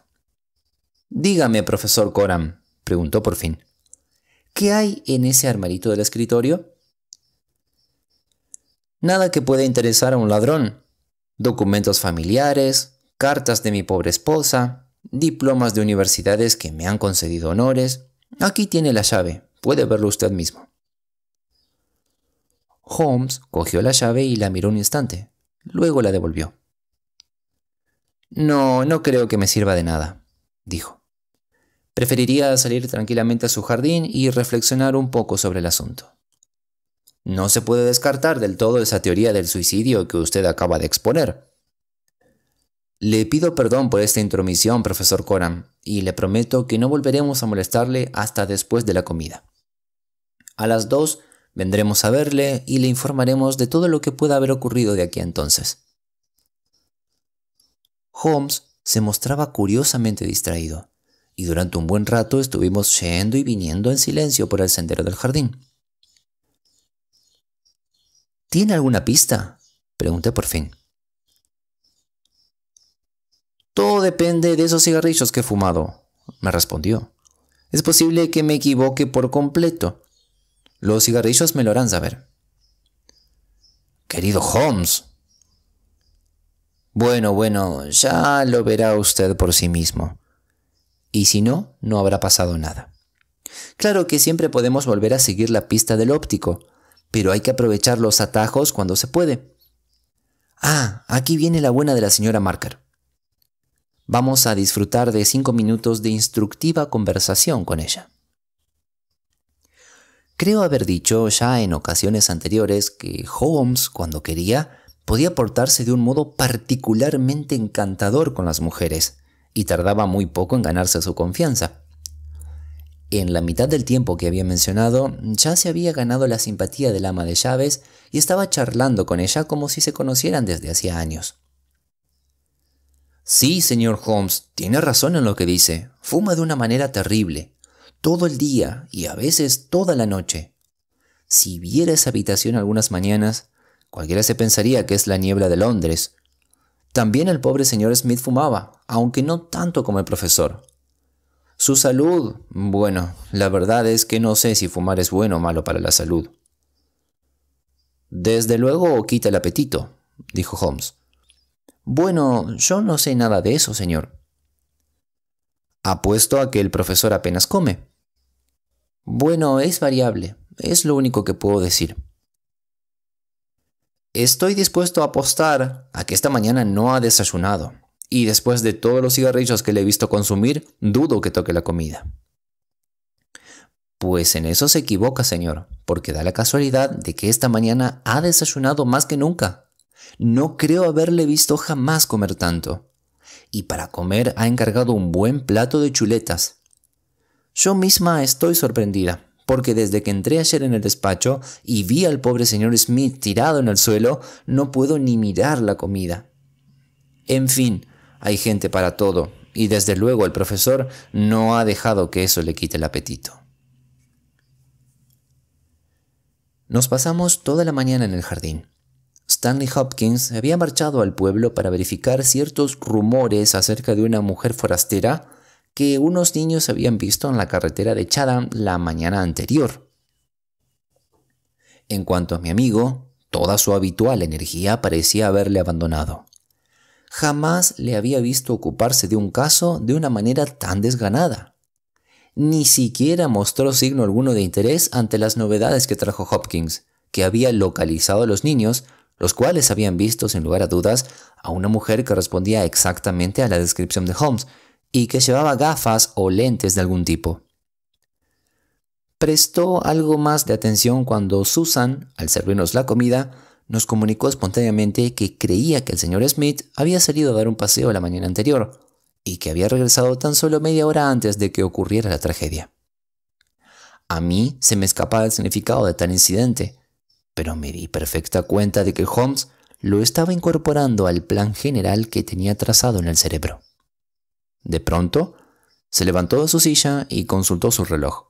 Dígame, profesor Coram, preguntó por fin, ¿qué hay en ese armarito del escritorio? Nada que pueda interesar a un ladrón. Documentos familiares, cartas de mi pobre esposa, diplomas de universidades que me han concedido honores. Aquí tiene la llave, puede verlo usted mismo. Holmes cogió la llave y la miró un instante, luego la devolvió. No creo que me sirva de nada, dijo. Preferiría salir tranquilamente a su jardín y reflexionar un poco sobre el asunto. No se puede descartar del todo esa teoría del suicidio que usted acaba de exponer. Le pido perdón por esta intromisión, profesor Coram, y le prometo que no volveremos a molestarle hasta después de la comida. A las 2 vendremos a verle y le informaremos de todo lo que pueda haber ocurrido de aquí a entonces. Holmes se mostraba curiosamente distraído, y durante un buen rato estuvimos yendo y viniendo en silencio por el sendero del jardín. ¿Tiene alguna pista?, pregunté por fin. Todo depende de esos cigarrillos que he fumado, me respondió. Es posible que me equivoque por completo. Los cigarrillos me lo harán saber. Querido Holmes. Bueno, ya lo verá usted por sí mismo. Y si no, no habrá pasado nada. Claro que siempre podemos volver a seguir la pista del óptico, pero hay que aprovechar los atajos cuando se puede. Aquí viene la buena de la señora Marker. Vamos a disfrutar de 5 minutos de instructiva conversación con ella. Creo haber dicho ya en ocasiones anteriores que Holmes, cuando quería, podía portarse de un modo particularmente encantador con las mujeres, y tardaba muy poco en ganarse su confianza. En la mitad del tiempo que había mencionado, ya se había ganado la simpatía del ama de llaves y estaba charlando con ella como si se conocieran desde hacía años. Sí, señor Holmes, tiene razón en lo que dice. Fuma de una manera terrible, todo el día y a veces toda la noche. Si viera esa habitación algunas mañanas, cualquiera se pensaría que es la niebla de Londres. También el pobre señor Smith fumaba, aunque no tanto como el profesor. Su salud, bueno, la verdad es que no sé si fumar es bueno o malo para la salud. Desde luego quita el apetito, dijo Holmes. Bueno, yo no sé nada de eso, señor. Apuesto a que el profesor apenas come. Bueno, es variable, es lo único que puedo decir. Estoy dispuesto a apostar a que esta mañana no ha desayunado, y después de todos los cigarrillos que le he visto consumir, dudo que toque la comida. Pues en eso se equivoca, señor, porque da la casualidad de que esta mañana ha desayunado más que nunca. No creo haberle visto jamás comer tanto. Y para comer ha encargado un buen plato de chuletas. Yo misma estoy sorprendida, porque desde que entré ayer en el despacho y vi al pobre señor Smith tirado en el suelo, no puedo ni mirar la comida. En fin, hay gente para todo, y desde luego el profesor no ha dejado que eso le quite el apetito. Nos pasamos toda la mañana en el jardín. Stanley Hopkins había marchado al pueblo para verificar ciertos rumores acerca de una mujer forastera que unos niños habían visto en la carretera de Chatham la mañana anterior. En cuanto a mi amigo, toda su habitual energía parecía haberle abandonado. Jamás le había visto ocuparse de un caso de una manera tan desganada. Ni siquiera mostró signo alguno de interés ante las novedades que trajo Hopkins, que había localizado a los niños, los cuales habían visto, sin lugar a dudas, a una mujer que respondía exactamente a la descripción de Holmes y que llevaba gafas o lentes de algún tipo. Prestó algo más de atención cuando Susan, al servirnos la comida, nos comunicó espontáneamente que creía que el señor Smith había salido a dar un paseo la mañana anterior y que había regresado tan solo media hora antes de que ocurriera la tragedia. A mí se me escapaba el significado de tal incidente, pero me di perfecta cuenta de que Holmes lo estaba incorporando al plan general que tenía trazado en el cerebro. De pronto, se levantó de su silla y consultó su reloj.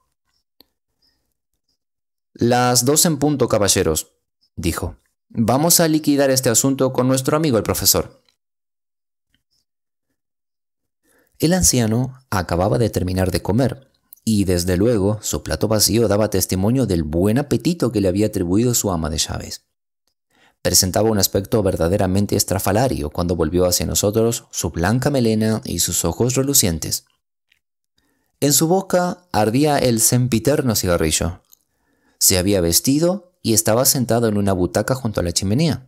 «Las 2 en punto, caballeros», dijo. «Vamos a liquidar este asunto con nuestro amigo el profesor». El anciano acababa de terminar de comer, y desde luego su plato vacío daba testimonio del buen apetito que le había atribuido su ama de llaves. Presentaba un aspecto verdaderamente estrafalario cuando volvió hacia nosotros su blanca melena y sus ojos relucientes. En su boca ardía el sempiterno cigarrillo. Se había vestido y estaba sentado en una butaca junto a la chimenea.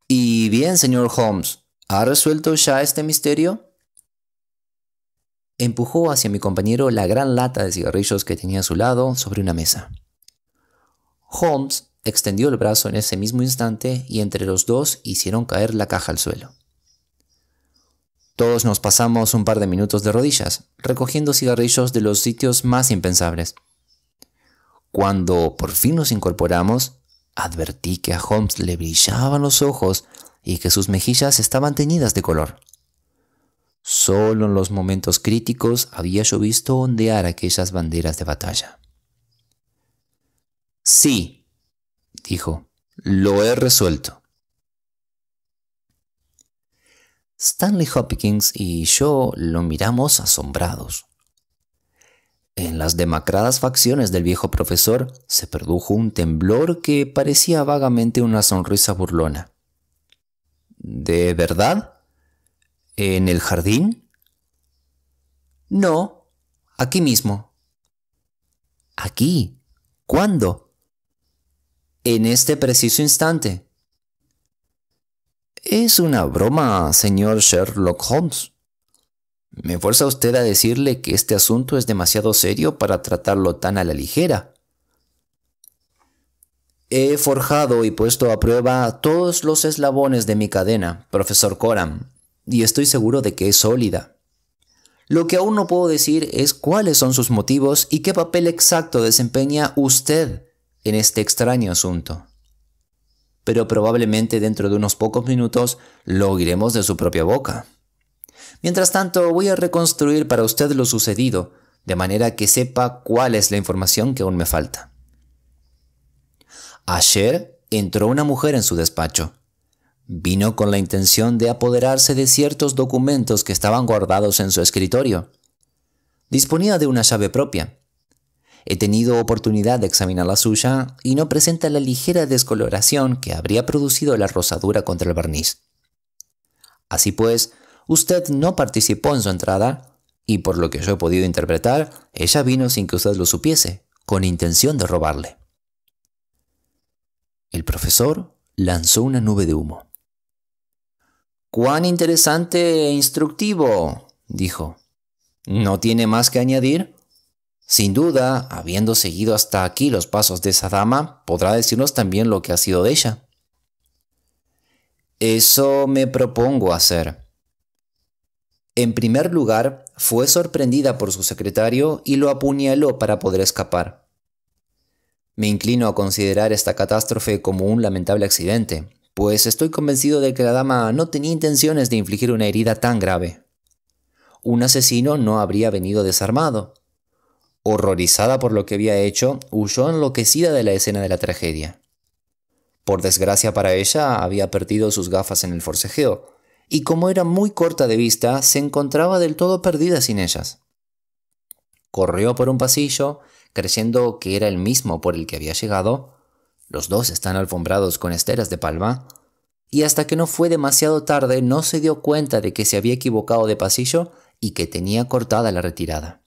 «¿Y bien, señor Holmes, ha resuelto ya este misterio?». empujó hacia mi compañero la gran lata de cigarrillos que tenía a su lado sobre una mesa. Holmes extendió el brazo en ese mismo instante y entre los dos hicieron caer la caja al suelo. Todos nos pasamos un par de minutos de rodillas, recogiendo cigarrillos de los sitios más impensables. Cuando por fin nos incorporamos, advertí que a Holmes le brillaban los ojos y que sus mejillas estaban teñidas de color. Solo en los momentos críticos había yo visto ondear aquellas banderas de batalla. «Sí», dijo, «lo he resuelto». Stanley Hopkins y yo lo miramos asombrados. En las demacradas facciones del viejo profesor se produjo un temblor que parecía vagamente una sonrisa burlona. «¿De verdad? ¿En el jardín?» «No, aquí mismo». «¿Aquí? ¿Cuándo?» «En este preciso instante». «Es una broma, señor Sherlock Holmes. Me fuerza usted a decirle que este asunto es demasiado serio para tratarlo tan a la ligera. He forjado y puesto a prueba todos los eslabones de mi cadena, profesor Coram, y estoy seguro de que es sólida. Lo que aún no puedo decir es cuáles son sus motivos y qué papel exacto desempeña usted en este extraño asunto. Pero probablemente dentro de unos pocos minutos lo oiremos de su propia boca. Mientras tanto, voy a reconstruir para usted lo sucedido, de manera que sepa cuál es la información que aún me falta. Ayer entró una mujer en su despacho. Vino con la intención de apoderarse de ciertos documentos que estaban guardados en su escritorio. Disponía de una llave propia. He tenido oportunidad de examinar la suya y no presenta la ligera descoloración que habría producido la rozadura contra el barniz. Así pues, usted no participó en su entrada y por lo que yo he podido interpretar, ella vino sin que usted lo supiese, con intención de robarle. El profesor lanzó una nube de humo. «¡Cuán interesante e instructivo!», dijo. «¿No tiene más que añadir? Sin duda, habiendo seguido hasta aquí los pasos de esa dama, podrá decirnos también lo que ha sido de ella». «Eso me propongo hacer». En primer lugar, fue sorprendida por su secretario y lo apuñaló para poder escapar. Me inclino a considerar esta catástrofe como un lamentable accidente, pues estoy convencido de que la dama no tenía intenciones de infligir una herida tan grave. Un asesino no habría venido desarmado. Horrorizada por lo que había hecho, huyó enloquecida de la escena de la tragedia. Por desgracia para ella, había perdido sus gafas en el forcejeo, y como era muy corta de vista, se encontraba del todo perdida sin ellas. Corrió por un pasillo, creyendo que era el mismo por el que había llegado. Los dos están alfombrados con esteras de palma, y hasta que no fue demasiado tarde no se dio cuenta de que se había equivocado de pasillo y que tenía cortada la retirada.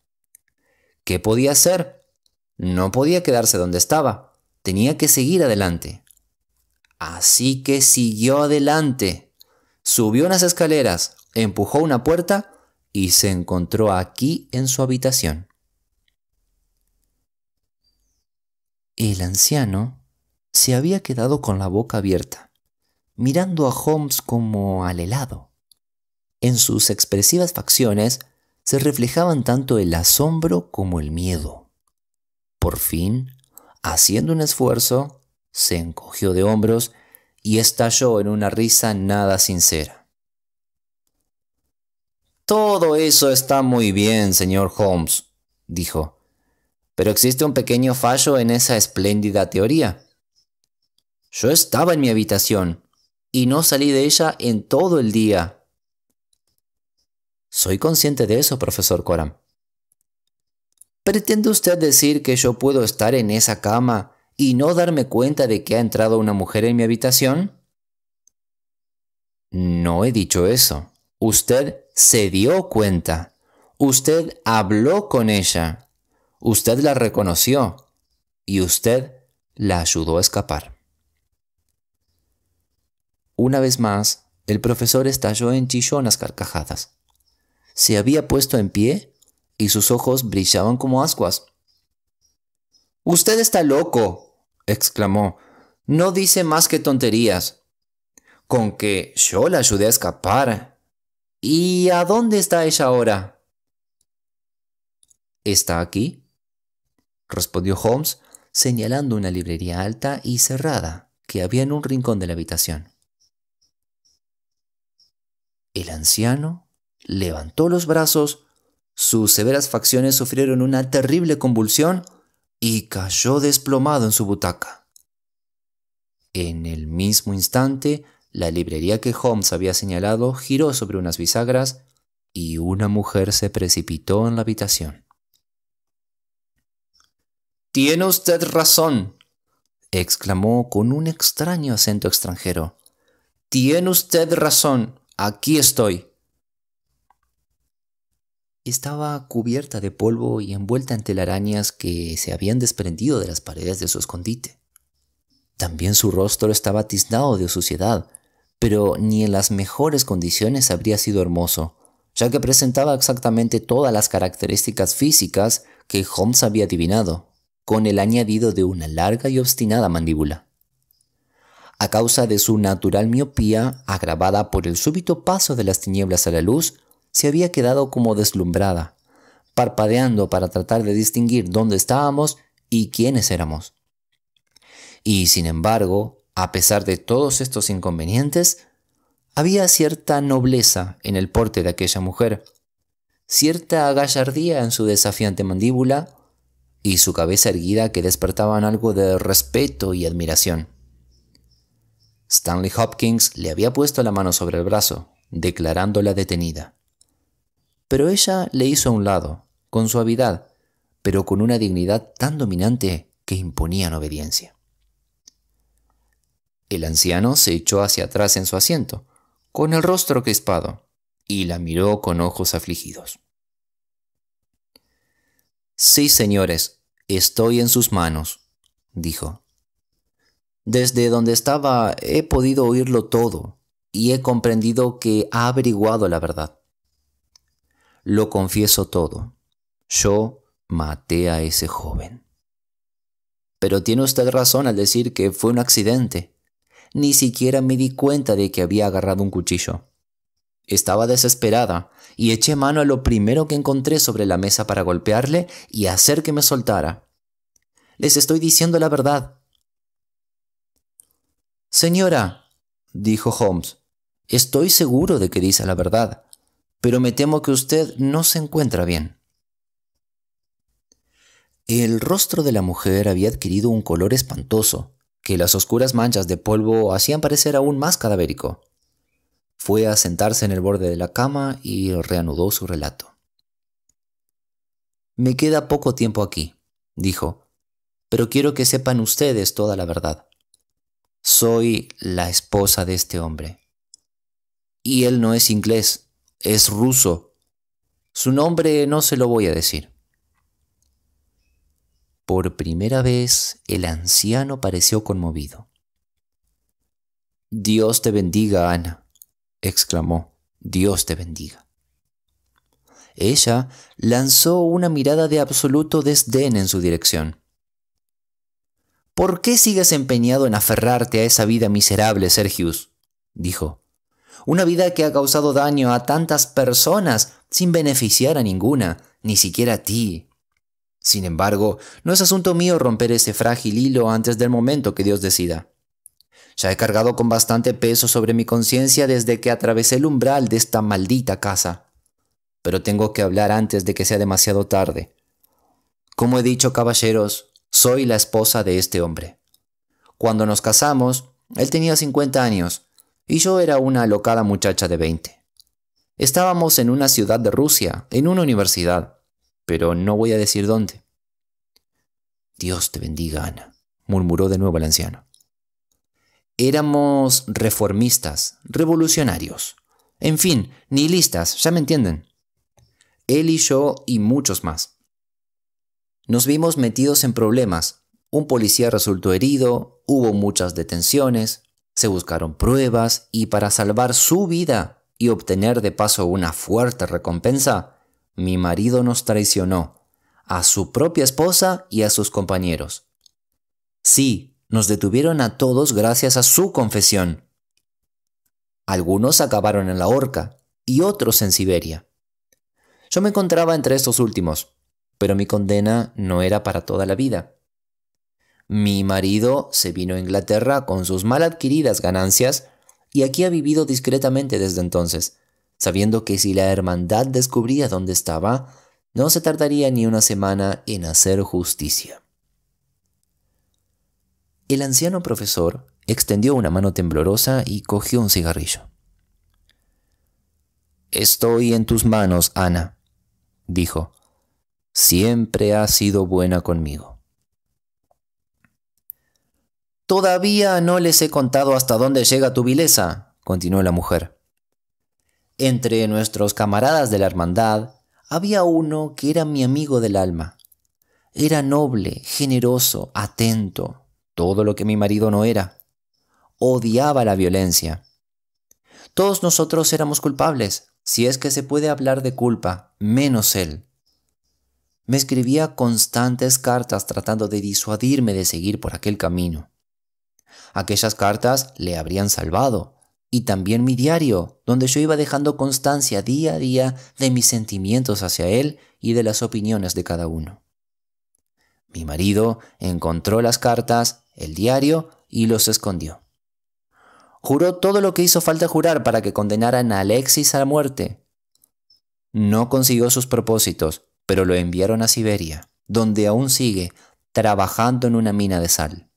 ¿Qué podía hacer? No podía quedarse donde estaba, tenía que seguir adelante. Así que siguió adelante, subió unas escaleras, empujó una puerta y se encontró aquí en su habitación. El anciano se había quedado con la boca abierta, mirando a Holmes como al helado. En sus expresivas facciones se reflejaban tanto el asombro como el miedo. Por fin, haciendo un esfuerzo, se encogió de hombros y estalló en una risa nada sincera. «Todo eso está muy bien, señor Holmes», dijo, «pero existe un pequeño fallo en esa espléndida teoría. Yo estaba en mi habitación y no salí de ella en todo el día». «Soy consciente de eso, profesor Coram». ¿Pretende usted decir que yo puedo estar en esa cama y no darme cuenta de que ha entrado una mujer en mi habitación? No he dicho eso. Usted se dio cuenta. Usted habló con ella. Usted la reconoció. Y usted la ayudó a escapar. Una vez más, el profesor estalló en chillonas carcajadas. Se había puesto en pie y sus ojos brillaban como ascuas. «¡Usted está loco!», exclamó. «No dice más que tonterías. Con que yo la ayudé a escapar. ¿Y a dónde está ella ahora?». «¿Está aquí?», respondió Holmes, señalando una librería alta y cerrada que había en un rincón de la habitación. El anciano levantó los brazos, sus severas facciones sufrieron una terrible convulsión y cayó desplomado en su butaca. En el mismo instante, la librería que Holmes había señalado giró sobre unas bisagras y una mujer se precipitó en la habitación. «Tiene usted razón», exclamó con un extraño acento extranjero. «Tiene usted razón. Aquí estoy». Estaba cubierta de polvo y envuelta en telarañas que se habían desprendido de las paredes de su escondite. También su rostro estaba tiznado de suciedad, pero ni en las mejores condiciones habría sido hermoso, ya que presentaba exactamente todas las características físicas que Holmes había adivinado, con el añadido de una larga y obstinada mandíbula. A causa de su natural miopía, agravada por el súbito paso de las tinieblas a la luz, se había quedado como deslumbrada, parpadeando para tratar de distinguir dónde estábamos y quiénes éramos. Y sin embargo, a pesar de todos estos inconvenientes, había cierta nobleza en el porte de aquella mujer, cierta gallardía en su desafiante mandíbula y su cabeza erguida que despertaban algo de respeto y admiración. Stanley Hopkins le había puesto la mano sobre el brazo, declarándola detenida. Pero ella le hizo a un lado, con suavidad, pero con una dignidad tan dominante que imponían obediencia. El anciano se echó hacia atrás en su asiento, con el rostro crispado, y la miró con ojos afligidos. «Sí, señores, estoy en sus manos», dijo. «Desde donde estaba he podido oírlo todo y he comprendido que ha averiguado la verdad. Lo confieso todo. Yo maté a ese joven». «Pero tiene usted razón al decir que fue un accidente. Ni siquiera me di cuenta de que había agarrado un cuchillo. Estaba desesperada y eché mano a lo primero que encontré sobre la mesa para golpearle y hacer que me soltara. Les estoy diciendo la verdad». «Señora», dijo Holmes, «estoy seguro de que dice la verdad, pero me temo que usted no se encuentra bien». El rostro de la mujer había adquirido un color espantoso, que las oscuras manchas de polvo hacían parecer aún más cadavérico. Fue a sentarse en el borde de la cama y reanudó su relato. «Me queda poco tiempo aquí», dijo, «pero quiero que sepan ustedes toda la verdad. Soy la esposa de este hombre. Y él no es inglés, es ruso. Su nombre no se lo voy a decir». Por primera vez, el anciano pareció conmovido. «Dios te bendiga, Ana», exclamó. «Dios te bendiga». Ella lanzó una mirada de absoluto desdén en su dirección. «¿Por qué sigues empeñado en aferrarte a esa vida miserable, Sergius?», dijo. «Una vida que ha causado daño a tantas personas sin beneficiar a ninguna, ni siquiera a ti. Sin embargo, no es asunto mío romper ese frágil hilo antes del momento que Dios decida. Ya he cargado con bastante peso sobre mi conciencia desde que atravesé el umbral de esta maldita casa. Pero tengo que hablar antes de que sea demasiado tarde. Como he dicho, caballeros, soy la esposa de este hombre. Cuando nos casamos, él tenía 50 años y yo era una alocada muchacha de 20. Estábamos en una ciudad de Rusia, en una universidad, pero no voy a decir dónde». «Dios te bendiga, Ana», murmuró de nuevo el anciano. «Éramos reformistas, revolucionarios, en fin, nihilistas, ya me entienden. Él y yo y muchos más. Nos vimos metidos en problemas. Un policía resultó herido, hubo muchas detenciones, se buscaron pruebas y para salvar su vida y obtener de paso una fuerte recompensa, Mi marido nos traicionó, a su propia esposa y a sus compañeros. Sí, nos detuvieron a todos gracias a su confesión. Algunos acabaron en la horca y otros en Siberia. Yo me encontraba entre estos últimos, pero mi condena no era para toda la vida. Mi marido se vino a Inglaterra con sus mal adquiridas ganancias y aquí ha vivido discretamente desde entonces, sabiendo que si la hermandad descubría dónde estaba, no se tardaría ni una semana en hacer justicia. El anciano profesor extendió una mano temblorosa y cogió un cigarrillo. «Estoy en tus manos, Ana», dijo. «Siempre has sido buena conmigo». «Todavía no les he contado hasta dónde llega tu vileza», continuó la mujer. «Entre nuestros camaradas de la hermandad había uno que era mi amigo del alma. Era noble, generoso, atento, todo lo que mi marido no era. Odiaba la violencia. Todos nosotros éramos culpables, si es que se puede hablar de culpa, menos él. Me escribía constantes cartas tratando de disuadirme de seguir por aquel camino. Aquellas cartas le habrían salvado, y también mi diario, donde yo iba dejando constancia día a día de mis sentimientos hacia él y de las opiniones de cada uno. Mi marido encontró las cartas, el diario y los escondió. Juró todo lo que hizo falta jurar para que condenaran a Alexis a la muerte. No consiguió sus propósitos, pero lo enviaron a Siberia, donde aún sigue trabajando en una mina de sal.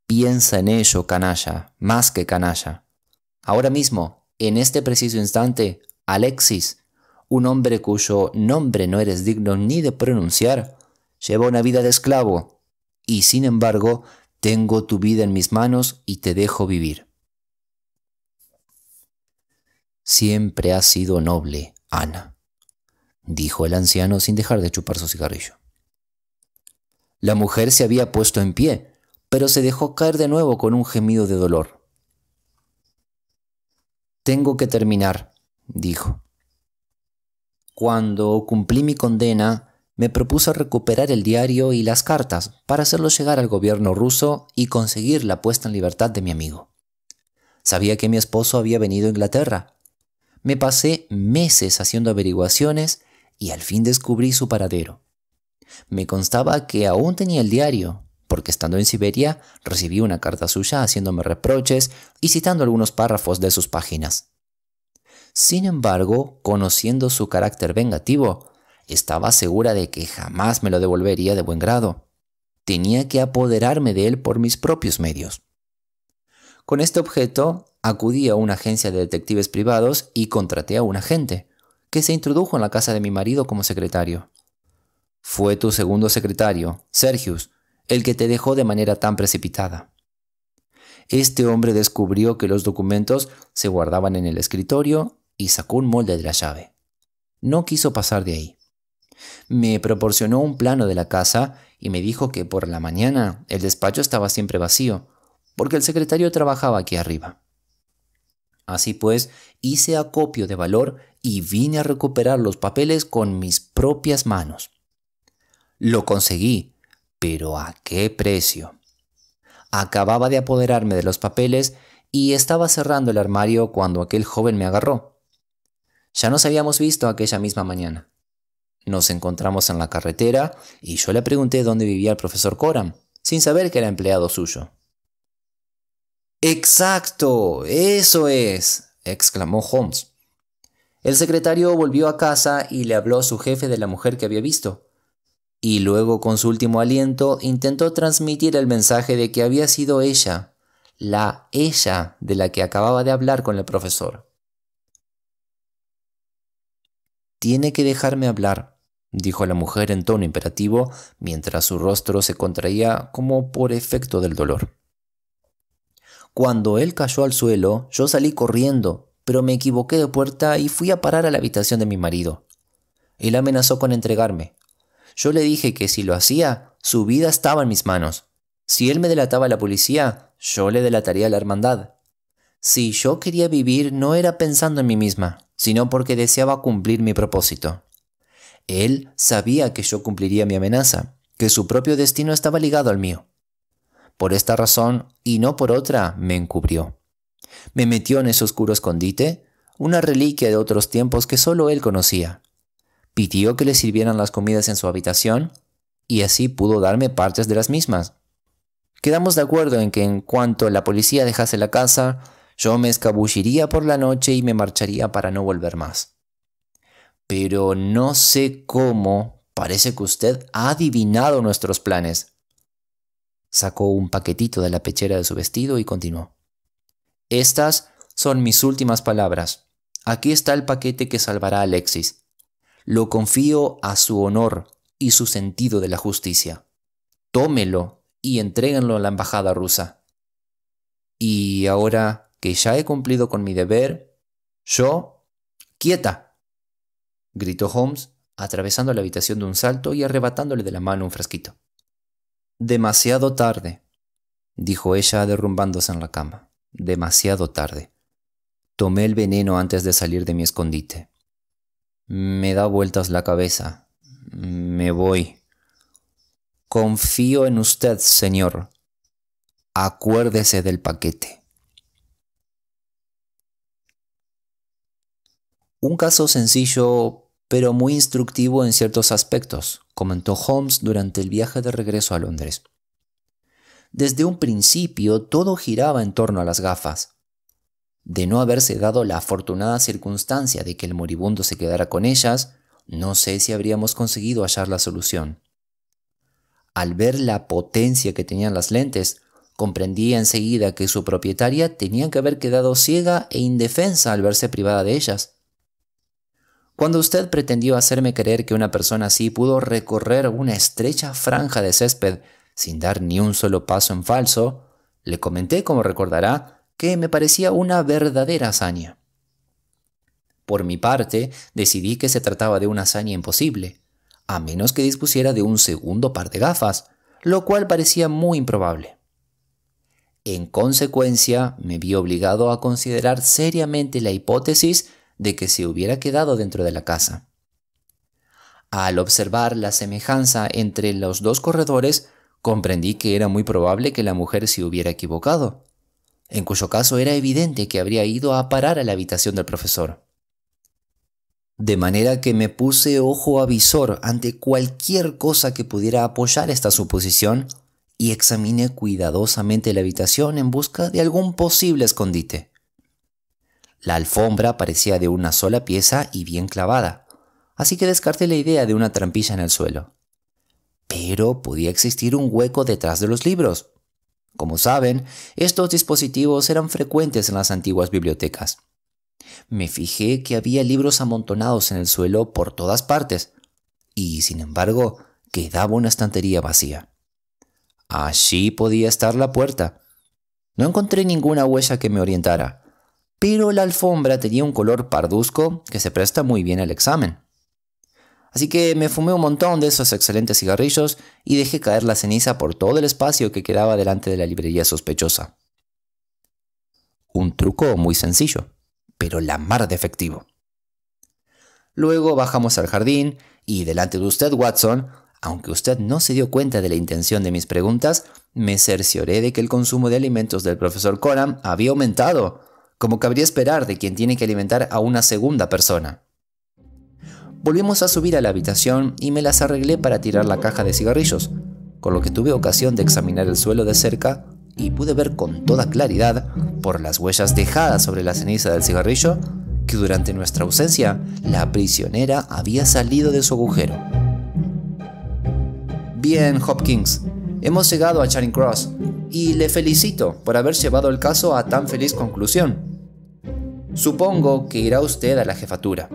Piensa en ello, canalla, más que canalla. Ahora mismo, en este preciso instante, Alexis, un hombre cuyo nombre no eres digno ni de pronunciar, lleva una vida de esclavo, y sin embargo, tengo tu vida en mis manos y te dejo vivir. Siempre has sido noble, Ana, dijo el anciano sin dejar de chupar su cigarrillo. La mujer se había puesto en pie, pero se dejó caer de nuevo con un gemido de dolor. Tengo que terminar, dijo. Cuando cumplí mi condena, me propuse recuperar el diario y las cartas para hacerlos llegar al gobierno ruso y conseguir la puesta en libertad de mi amigo. Sabía que mi esposo había venido a Inglaterra. Me pasé meses haciendo averiguaciones y al fin descubrí su paradero. Me constaba que aún tenía el diario, porque estando en Siberia recibí una carta suya haciéndome reproches y citando algunos párrafos de sus páginas. Sin embargo, conociendo su carácter vengativo, estaba segura de que jamás me lo devolvería de buen grado. Tenía que apoderarme de él por mis propios medios. Con este objeto, acudí a una agencia de detectives privados y contraté a un agente, que se introdujo en la casa de mi marido como secretario. Fue tu segundo secretario, Sergius, el que te dejó de manera tan precipitada. Este hombre descubrió que los documentos se guardaban en el escritorio y sacó un molde de la llave. No quiso pasar de ahí. Me proporcionó un plano de la casa y me dijo que por la mañana el despacho estaba siempre vacío, porque el secretario trabajaba aquí arriba. Así pues, hice acopio de valor y vine a recuperar los papeles con mis propias manos. Lo conseguí, pero ¿a qué precio? Acababa de apoderarme de los papeles y estaba cerrando el armario cuando aquel joven me agarró. Ya nos habíamos visto aquella misma mañana. Nos encontramos en la carretera y yo le pregunté dónde vivía el profesor Coram, sin saber que era empleado suyo. ¡Exacto! ¡Eso es!, exclamó Holmes. El secretario volvió a casa y le habló a su jefe de la mujer que había visto. Y luego, con su último aliento, intentó transmitir el mensaje de que había sido ella, la ella de la que acababa de hablar con el profesor. «Tiene que dejarme hablar», dijo la mujer en tono imperativo, mientras su rostro se contraía como por efecto del dolor. Cuando él cayó al suelo, yo salí corriendo, pero me equivoqué de puerta y fui a parar a la habitación de mi marido. Él amenazó con entregarme. Yo le dije que si lo hacía, su vida estaba en mis manos. Si él me delataba a la policía, yo le delataría a la hermandad. Si yo quería vivir, no era pensando en mí misma, sino porque deseaba cumplir mi propósito. Él sabía que yo cumpliría mi amenaza, que su propio destino estaba ligado al mío. Por esta razón, y no por otra, me encubrió. Me metió en ese oscuro escondite, una reliquia de otros tiempos que solo él conocía. Pidió que le sirvieran las comidas en su habitación, y así pudo darme partes de las mismas. Quedamos de acuerdo en que en cuanto la policía dejase la casa, yo me escabulliría por la noche y me marcharía para no volver más. Pero no sé cómo, parece que usted ha adivinado nuestros planes. Sacó un paquetito de la pechera de su vestido y continuó. Estas son mis últimas palabras. Aquí está el paquete que salvará a Alexis. Lo confío a su honor y su sentido de la justicia. Tómelo y entréguenlo a la embajada rusa. Y ahora que ya he cumplido con mi deber, yo... ¡Quieta!, gritó Holmes, atravesando la habitación de un salto y arrebatándole de la mano un frasquito. Demasiado tarde, dijo ella derrumbándose en la cama. Demasiado tarde. Tomé el veneno antes de salir de mi escondite. Me da vueltas la cabeza. Me voy. Confío en usted, señor. Acuérdese del paquete. Un caso sencillo, pero muy instructivo en ciertos aspectos, comentó Holmes durante el viaje de regreso a Londres. Desde un principio todo giraba en torno a las gafas. De no haberse dado la afortunada circunstancia de que el moribundo se quedara con ellas, no sé si habríamos conseguido hallar la solución. Al ver la potencia que tenían las lentes, comprendí enseguida que su propietaria tenía que haber quedado ciega e indefensa al verse privada de ellas. Cuando usted pretendió hacerme creer que una persona así pudo recorrer una estrecha franja de césped sin dar ni un solo paso en falso, le comenté, como recordará, que me parecía una verdadera hazaña. Por mi parte, decidí que se trataba de una hazaña imposible, a menos que dispusiera de un segundo par de gafas, lo cual parecía muy improbable. En consecuencia, me vi obligado a considerar seriamente la hipótesis de que se hubiera quedado dentro de la casa. Al observar la semejanza entre los dos corredores, comprendí que era muy probable que la mujer se hubiera equivocado, en cuyo caso era evidente que habría ido a parar a la habitación del profesor. De manera que me puse ojo avisor ante cualquier cosa que pudiera apoyar esta suposición y examiné cuidadosamente la habitación en busca de algún posible escondite. La alfombra parecía de una sola pieza y bien clavada, así que descarté la idea de una trampilla en el suelo. Pero podía existir un hueco detrás de los libros. Como saben, estos dispositivos eran frecuentes en las antiguas bibliotecas. Me fijé que había libros amontonados en el suelo por todas partes, y sin embargo quedaba una estantería vacía. Allí podía estar la puerta. No encontré ninguna huella que me orientara, pero la alfombra tenía un color parduzco que se presta muy bien al examen. Así que me fumé un montón de esos excelentes cigarrillos y dejé caer la ceniza por todo el espacio que quedaba delante de la librería sospechosa. Un truco muy sencillo, pero la mar de efectivo. Luego bajamos al jardín y delante de usted, Watson, aunque usted no se dio cuenta de la intención de mis preguntas, me cercioré de que el consumo de alimentos del profesor Coram había aumentado, como cabría esperar de quien tiene que alimentar a una segunda persona. Volvimos a subir a la habitación y me las arreglé para tirar la caja de cigarrillos, con lo que tuve ocasión de examinar el suelo de cerca y pude ver con toda claridad, por las huellas dejadas sobre la ceniza del cigarrillo, que durante nuestra ausencia la prisionera había salido de su agujero. Bien, Hopkins, hemos llegado a Charing Cross y le felicito por haber llevado el caso a tan feliz conclusión. Supongo que irá usted a la jefatura.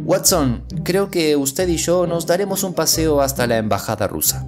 Watson, creo que usted y yo nos daremos un paseo hasta la embajada rusa.